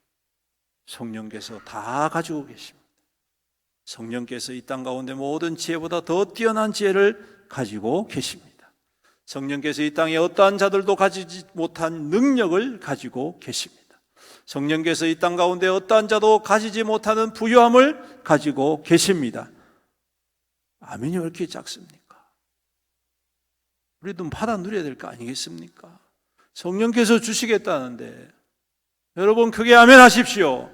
성령께서 다 가지고 계십니다. 성령께서 이 땅 가운데 모든 지혜보다 더 뛰어난 지혜를 가지고 계십니다. 성령께서 이 땅에 어떠한 자들도 가지지 못한 능력을 가지고 계십니다. 성령께서 이 땅 가운데 어떠한 자도 가지지 못하는 부유함을 가지고 계십니다. 아멘이 왜 이렇게 작습니까? 우리도 받아 누려야 될 거 아니겠습니까? 성령께서 주시겠다는데 여러분 크게 아멘 하십시오.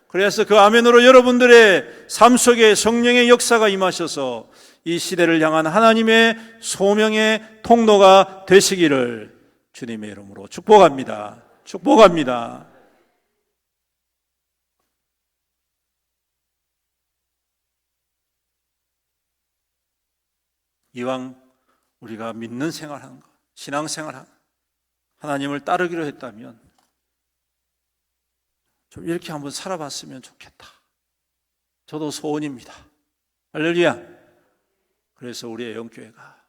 그래서 그 아멘으로 여러분들의 삶 속에 성령의 역사가 임하셔서 이 시대를 향한 하나님의 소명의 통로가 되시기를 주님의 이름으로 축복합니다. 축복합니다. 이왕 우리가 믿는 생활하는 것, 신앙생활하는 하나님을 따르기로 했다면 좀 이렇게 한번 살아봤으면 좋겠다. 저도 소원입니다. 할렐루야. 그래서 우리의 영교회가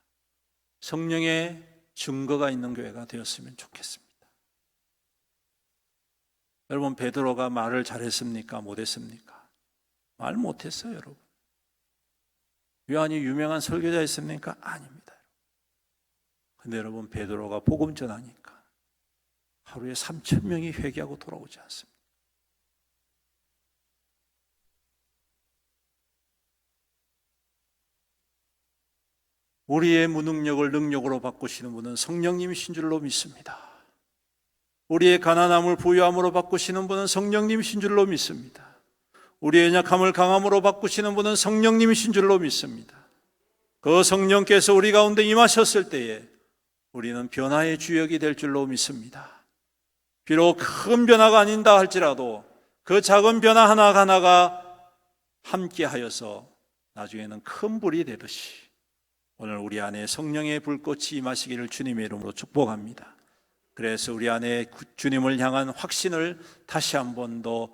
성령의 증거가 있는 교회가 되었으면 좋겠습니다. 여러분 베드로가 말을 잘했습니까? 못했습니까? 말 못했어요, 여러분. 요한이 유명한 설교자였습니까? 아닙니다. 근데 여러분 베드로가 복음 전하니까 하루에 3,000명이 회개하고 돌아오지 않습니다. 우리의 무능력을 능력으로 바꾸시는 분은 성령님이신 줄로 믿습니다. 우리의 가난함을 부유함으로 바꾸시는 분은 성령님이신 줄로 믿습니다. 우리의 연약함을 강함으로 바꾸시는 분은 성령님이신 줄로 믿습니다. 그 성령께서 우리 가운데 임하셨을 때에 우리는 변화의 주역이 될 줄로 믿습니다. 비록 큰 변화가 아닌다 할지라도 그 작은 변화 하나하나가 함께하여서 나중에는 큰 불이 되듯이 오늘 우리 안에 성령의 불꽃이 임하시기를 주님의 이름으로 축복합니다. 그래서 우리 안에 주님을 향한 확신을 다시 한 번 더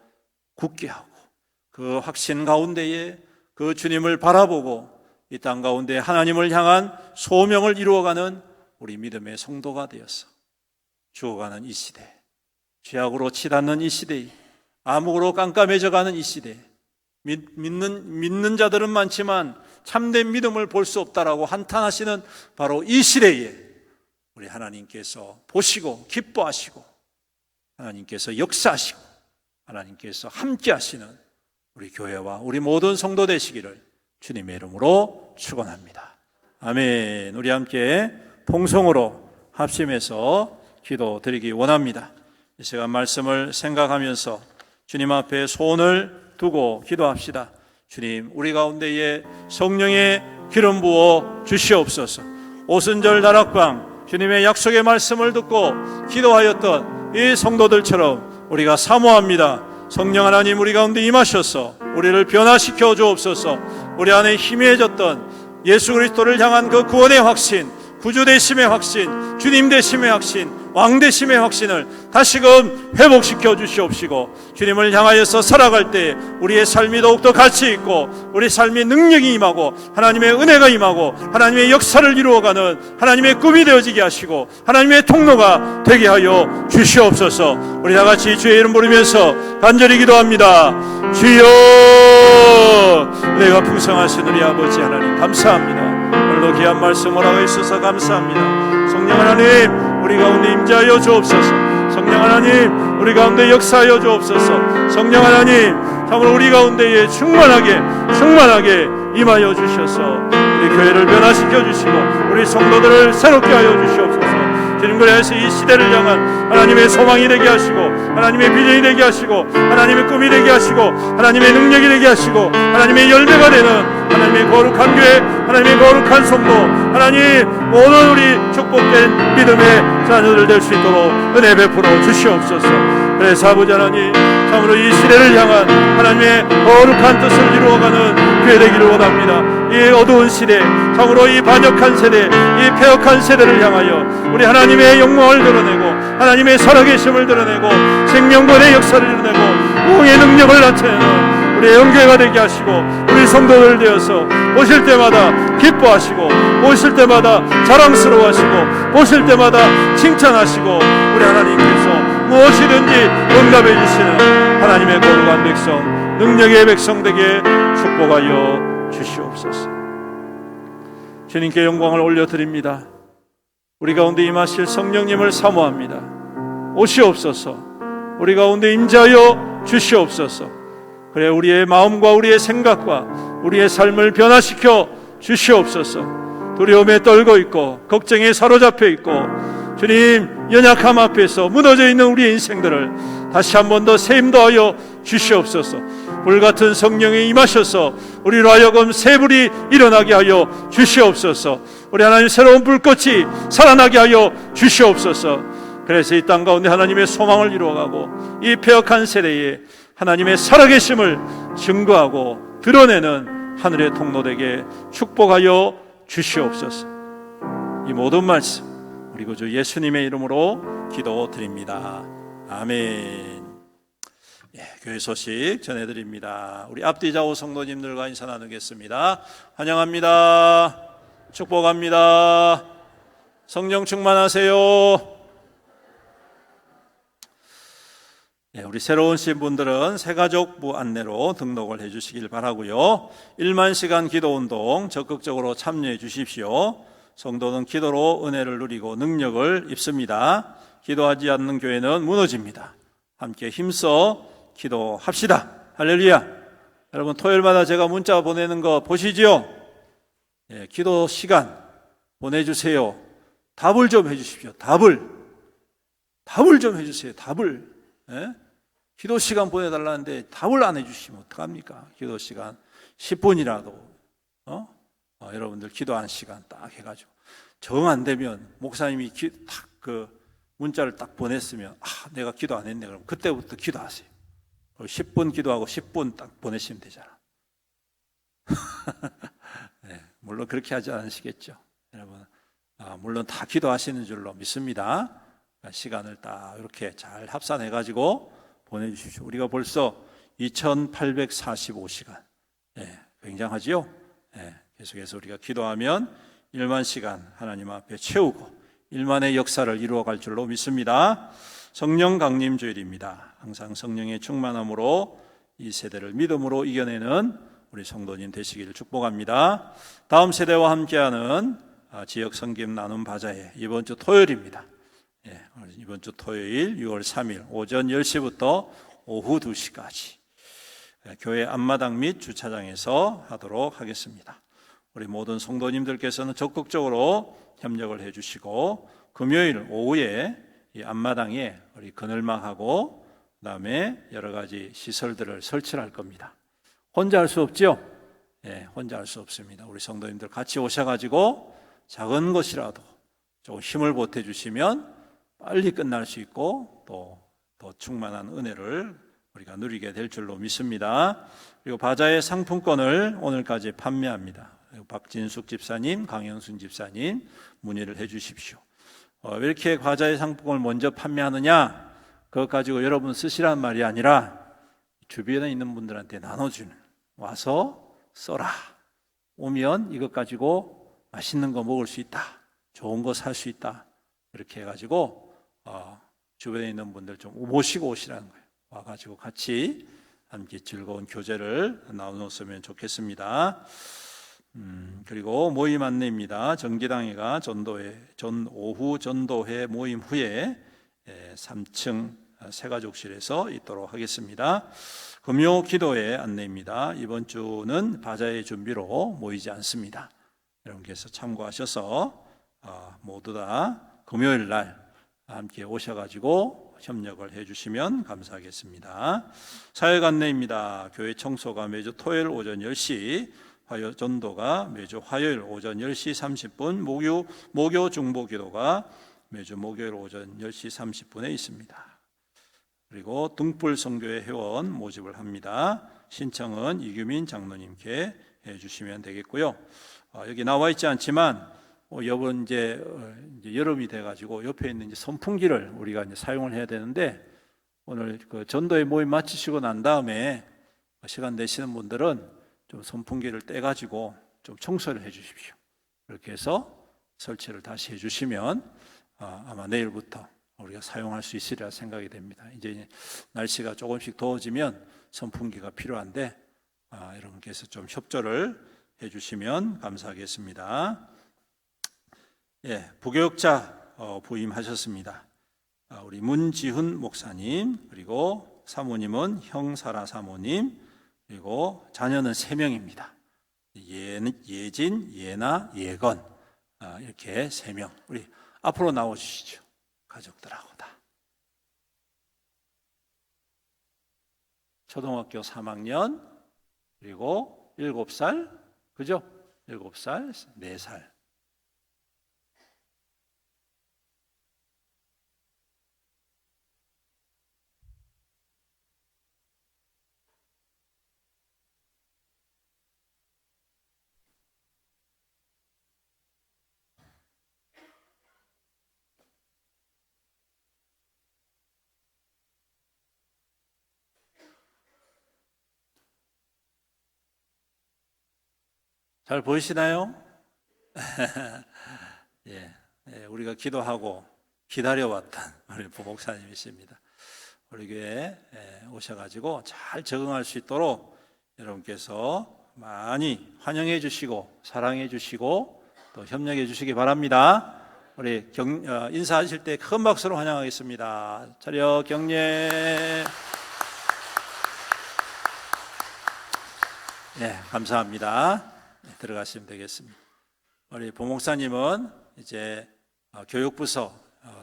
굳게 하고 그 확신 가운데에 그 주님을 바라보고 이 땅 가운데 하나님을 향한 소명을 이루어가는 우리 믿음의 성도가 되어서 죽어가는 이 시대, 죄악으로 치닫는 이 시대, 암흑으로 깜깜해져가는 이 시대, 믿는 자들은 많지만 참된 믿음을 볼 수 없다라고 한탄하시는 바로 이 시대에 우리 하나님께서 보시고 기뻐하시고 하나님께서 역사하시고 하나님께서 함께 하시는 우리 교회와 우리 모든 성도 되시기를 주님의 이름으로 축원합니다. 아멘. 우리 함께 통성으로 합심해서 기도드리기 원합니다. 이 시간 말씀을 생각하면서 주님 앞에 손을 두고 기도합시다. 주님, 우리 가운데에 성령의 기름 부어 주시옵소서. 오순절 다락방 주님의 약속의 말씀을 듣고 기도하였던 이 성도들처럼 우리가 사모합니다. 성령 하나님 우리 가운데 임하셔서 우리를 변화시켜 주옵소서. 우리 안에 희미해졌던 예수 그리스도를 향한 그 구원의 확신, 구주 되심의 확신, 주님 되심의 확신, 왕 되심의 확신을 다시금 회복시켜 주시옵시고 주님을 향하여서 살아갈 때 우리의 삶이 더욱더 가치 있고 우리 삶의 능력이 임하고 하나님의 은혜가 임하고 하나님의 역사를 이루어가는 하나님의 꿈이 되어지게 하시고 하나님의 통로가 되게 하여 주시옵소서. 우리 다같이 주의 이름 부르면서 간절히 기도합니다. 주여, 은혜가 풍성하신 우리 아버지 하나님 감사합니다. 오늘도 귀한 말씀 허락해 주셔서 감사합니다. 성령 하나님 우리 가운데 임재하여 주옵소서. 성령 하나님 우리 가운데 역사하여 주옵소서. 성령 하나님 참으로 우리 가운데에 충만하게 임하여 주셔서 우리 교회를 변화시켜 주시고 우리 성도들을 새롭게 하여 주시옵소서. 주님, 그래서 이 시대를 향한 하나님의 소망이 되게 하시고 하나님의 비전이 되게 하시고 하나님의 꿈이 되게 하시고 하나님의 능력이 되게 하시고 하나님의 열매가 되는 하나님의 거룩한 교회, 하나님의 거룩한 성도, 하나님 모든 우리 축복된 믿음의 자녀들 될 수 있도록 은혜 베풀어 주시옵소서. 그래서 아버지 하나님 참으로 이 시대를 향한 하나님의 거룩한 뜻을 이루어가는 교회 되기를 원합니다. 이 어두운 시대, 참으로 이 반역한 세대, 이 폐역한 세대를 향하여 우리 하나님의 영광을 드러내고 하나님의 살아계심을 드러내고 생명권의 역사를 드러내고 부흥의 능력을 나타내는 우리의 영교회가 되게 하시고, 우리 성도들 되어서 보실 때마다 기뻐하시고, 보실 때마다 자랑스러워하시고, 보실 때마다 칭찬하시고, 우리 하나님께서 무엇이든지 응답해 주시는 하나님의 거룩한 백성, 능력의 백성 되게 축복하여 주시옵소서. 주님께 영광을 올려드립니다. 우리 가운데 임하실 성령님을 사모합니다. 오시옵소서. 우리 가운데 임재하여 주시옵소서. 그래, 우리의 마음과 우리의 생각과 우리의 삶을 변화시켜 주시옵소서. 두려움에 떨고 있고 걱정에 사로잡혀 있고 주님 연약함 앞에서 무너져 있는 우리의 인생들을 다시 한 번 더 새 힘 더하여 주시옵소서. 불같은 성령이 임하셔서 우리로 하여금 새 불이 일어나게 하여 주시옵소서. 우리 하나님 새로운 불꽃이 살아나게 하여 주시옵소서. 그래서 이 땅 가운데 하나님의 소망을 이루어가고 이 패역한 세대에 하나님의 살아계심을 증거하고 드러내는 하늘의 통로되게 축복하여 주시옵소서. 이 모든 말씀 우리 구주 예수님의 이름으로 기도드립니다. 아멘. 교회 소식 전해드립니다. 우리 앞뒤 좌우 성도님들과 인사 나누겠습니다. 환영합니다. 축복합니다. 성령 충만하세요. 우리 새로운 신분들은 새가족부 안내로 등록을 해주시길 바라고요. 1만 시간 기도운동 적극적으로 참여해 주십시오. 성도는 기도로 은혜를 누리고 능력을 입습니다. 기도하지 않는 교회는 무너집니다. 함께 힘써 기도합시다. 할렐루야. 여러분 토요일마다 제가 문자 보내는 거 보시지요? 기도 시간 보내주세요. 답을 좀 해주십시오. 답을 좀 해주세요. 답을. 기도 시간 보내달라는데 답을 안 해주시면 어떡합니까? 기도 시간 10분이라도 여러분들 기도하는 시간 딱 해가지고 정 안 되면 목사님이 문자를 딱 보냈으면 내가 기도 안 했네. 그럼 그때부터 기도하세요. 10분 기도하고 10분 딱 보내시면 되잖아. 물론 그렇게 하지 않으시겠죠, 여러분. 물론 다 기도하시는 줄로 믿습니다. 시간을 딱 이렇게 잘 합산해가지고 보내주십시오. 우리가 벌써 2845시간. 굉장하지요? 계속해서 우리가 기도하면 1만 시간 하나님 앞에 채우고 1만의 역사를 이루어갈 줄로 믿습니다. 성령 강림 주일입니다. 항상 성령의 충만함으로 이 세대를 믿음으로 이겨내는 우리 성도님 되시기를 축복합니다. 다음 세대와 함께하는 지역 섬김 나눔 바자회 이번 주 토요일입니다. 이번 주 토요일 6월 3일 오전 10시부터 오후 2시까지 교회 앞마당 및 주차장에서 하도록 하겠습니다. 우리 모든 성도님들께서는 적극적으로 협력을 해주시고 금요일 오후에 이 앞마당에 우리 그늘막하고 그다음에 여러 가지 시설들을 설치할 겁니다. 혼자 할 수 없지요? 혼자 할 수 없습니다. 우리 성도님들 같이 오셔가지고 작은 것이라도 좀 힘을 보태주시면 빨리 끝날 수 있고 또 더 충만한 은혜를 우리가 누리게 될 줄로 믿습니다. 그리고 바자의 상품권을 오늘까지 판매합니다. 박진숙 집사님, 강영순 집사님 문의를 해 주십시오. 왜 이렇게 과자의 상품권을 먼저 판매하느냐? 그것 가지고 여러분 쓰시란 말이 아니라 주변에 있는 분들한테 나눠주는, 와서 써라. 오면 이것 가지고 맛있는 거 먹을 수 있다. 좋은 거 살 수 있다. 이렇게 해가지고 주변에 있는 분들 좀 모시고 오시라는 거예요. 와가지고 같이 함께 즐거운 교제를 나누었으면 좋겠습니다. 그리고 모임 안내입니다. 정기당회가 오후 전도회 모임 후에 3층 새가족실에서 있도록 하겠습니다. 금요 기도회 안내입니다. 이번 주는 바자회 준비로 모이지 않습니다. 여러분께서 참고하셔서 모두 다 금요일 날 함께 오셔가지고 협력을 해주시면 감사하겠습니다. 사역 안내입니다. 교회 청소가 매주 토요일 오전 10시, 전도가 매주 화요일 오전 10시 30분, 목요 중보 기도가 매주 목요일 오전 10시 30분에 있습니다. 그리고 등불 선교회 회원 모집을 합니다. 신청은 이규민 장로님께 해주시면 되겠고요. 여기 나와 있지 않지만 이번 이제 여름이 돼가지고 옆에 있는 이제 선풍기를 우리가 이제 사용을 해야 되는데 오늘 그 전도의 모임 마치시고 난 다음에 시간 되시는 분들은 좀 선풍기를 떼가지고 좀 청소를 해 주십시오. 그렇게 해서 설치를 다시 해주시면 아마 내일부터 우리가 사용할 수 있으리라 생각이 됩니다. 이제 날씨가 조금씩 더워지면 선풍기가 필요한데 여러분께서 좀 협조를 해주시면 감사하겠습니다. 예, 부교육자 부임하셨습니다. 우리 문지훈 목사님, 그리고 사모님은 형사라 사모님, 그리고 자녀는 3명입니다. 예진, 예나, 예건, 이렇게 3명. 우리 앞으로 나와주시죠. 가족들하고 다. 초등학교 3학년, 그리고 7살, 그죠? 7살, 4살. 잘 보이시나요? 예, 우리가 기도하고 기다려왔던 우리 부목사님이십니다. 우리 교회에 오셔가지고 잘 적응할 수 있도록 여러분께서 많이 환영해 주시고 사랑해 주시고 또 협력해 주시기 바랍니다. 우리 인사하실 때 큰 박수로 환영하겠습니다. 차렷 경례. 네, 감사합니다. 들어가시면 되겠습니다. 우리 부목사님은 이제 교육부서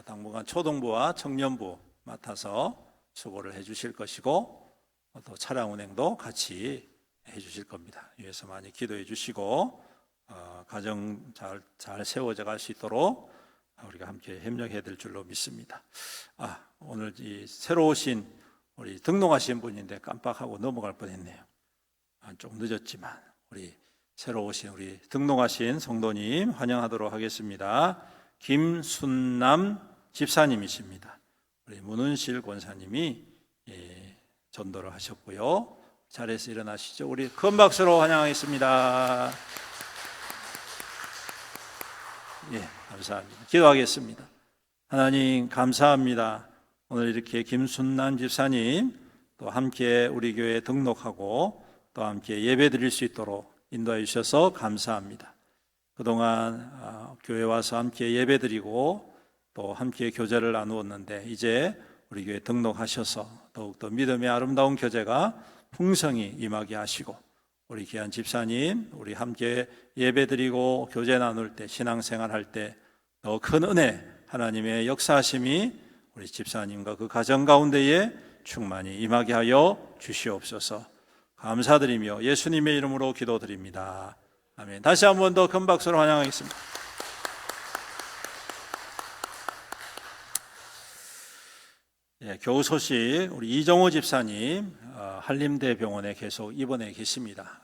당분간 초등부와 청년부 맡아서 수고를 해주실 것이고 또 차량 운행도 같이 해주실 겁니다. 위해서 많이 기도해 주시고 가정 잘 세워져 갈 수 있도록 우리가 함께 협력해야 될 줄로 믿습니다. 오늘 이 새로 오신 우리 등록하신 분인데 깜빡하고 넘어갈 뻔했네요. 좀 늦었지만 우리 새로 오신 우리 등록하신 성도님 환영하도록 하겠습니다. 김순남 집사님이십니다. 우리 문은실 권사님이 전도를 하셨고요. 자리에서 일어나시죠. 우리 큰 박수로 환영하겠습니다. 예, 감사합니다. 기도하겠습니다. 하나님 감사합니다. 오늘 이렇게 김순남 집사님 또 함께 우리 교회에 등록하고 또 함께 예배 드릴 수 있도록 인도해 주셔서 감사합니다. 그동안 교회 와서 함께 예배 드리고 또 함께 교제를 나누었는데 이제 우리 교회 등록하셔서 더욱더 믿음의 아름다운 교제가 풍성히 임하게 하시고 우리 귀한 집사님 우리 함께 예배 드리고 교제 나눌 때 신앙생활 할 때 더 큰 은혜 하나님의 역사하심이 우리 집사님과 그 가정 가운데에 충만히 임하게 하여 주시옵소서. 감사드리며 예수님의 이름으로 기도드립니다. 아멘. 다시 한 번 더 큰 박수로 환영하겠습니다. 교우 소식 우리 이정호 집사님 한림대병원에 계속 입원해 계십니다.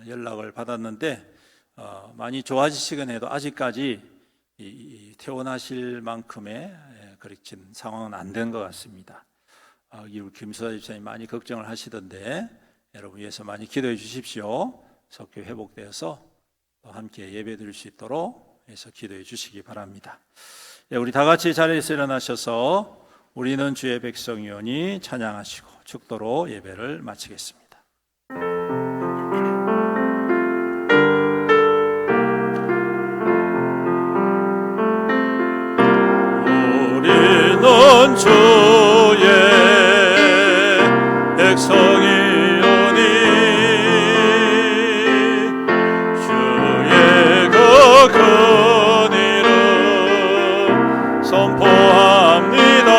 연락을 받았는데 많이 좋아지시긴 해도 아직까지 퇴원하실 만큼의 그렇진 상황은 안 된 것 같습니다. 김수아 집사님 많이 걱정을 하시던데 여러분 위해서 많이 기도해 주십시오. 석교 회복되어서 또 함께 예배 드릴 수 있도록 해서 기도해 주시기 바랍니다. 우리 다 같이 자리에서 일어나셔서 우리는 주의 백성이오니 찬양하시고 축도로 예배를 마치겠습니다. 우리는 주의 백성이오니 주의 그 큰 이름 선포합니다.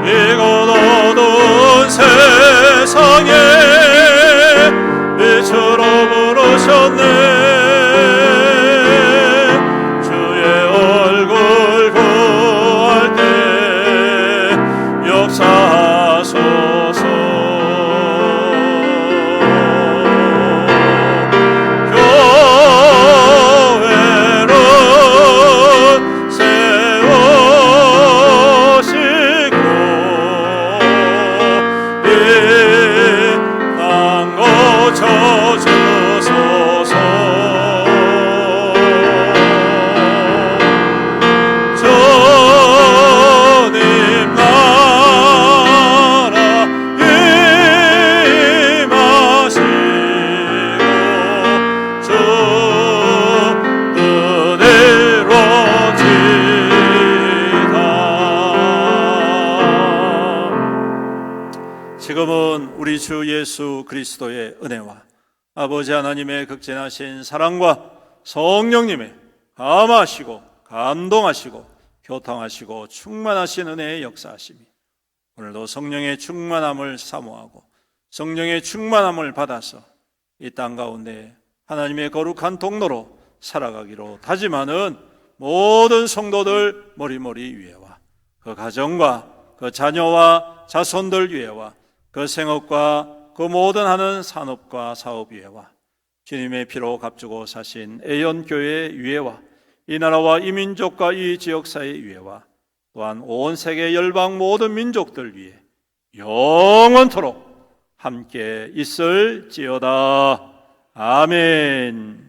이곳 어두운 세상에 빛으로 부르셨네. 교회를 세우시고 지금은 우리 주 예수 그리스도의 은혜와 아버지 하나님의 극진하신 사랑과 성령님의 감화하시고 감동하시고 교통하시고 충만하신 은혜의 역사하심이 오늘도 성령의 충만함을 사모하고 성령의 충만함을 받아서 이 땅 가운데 하나님의 거룩한 통로로 살아가기로 다짐하는 모든 성도들 머리머리 위에와 그 가정과 그 자녀와 자손들 위에와 그 생업과 그 모든 하는 산업과 사업 위에와 주님의 피로 값주고 사신 애연교회 위에와 이 나라와 이 민족과 이 지역사회 위에와 또한 온 세계 열방 모든 민족들 위에 영원토록 함께 있을지어다. 아멘.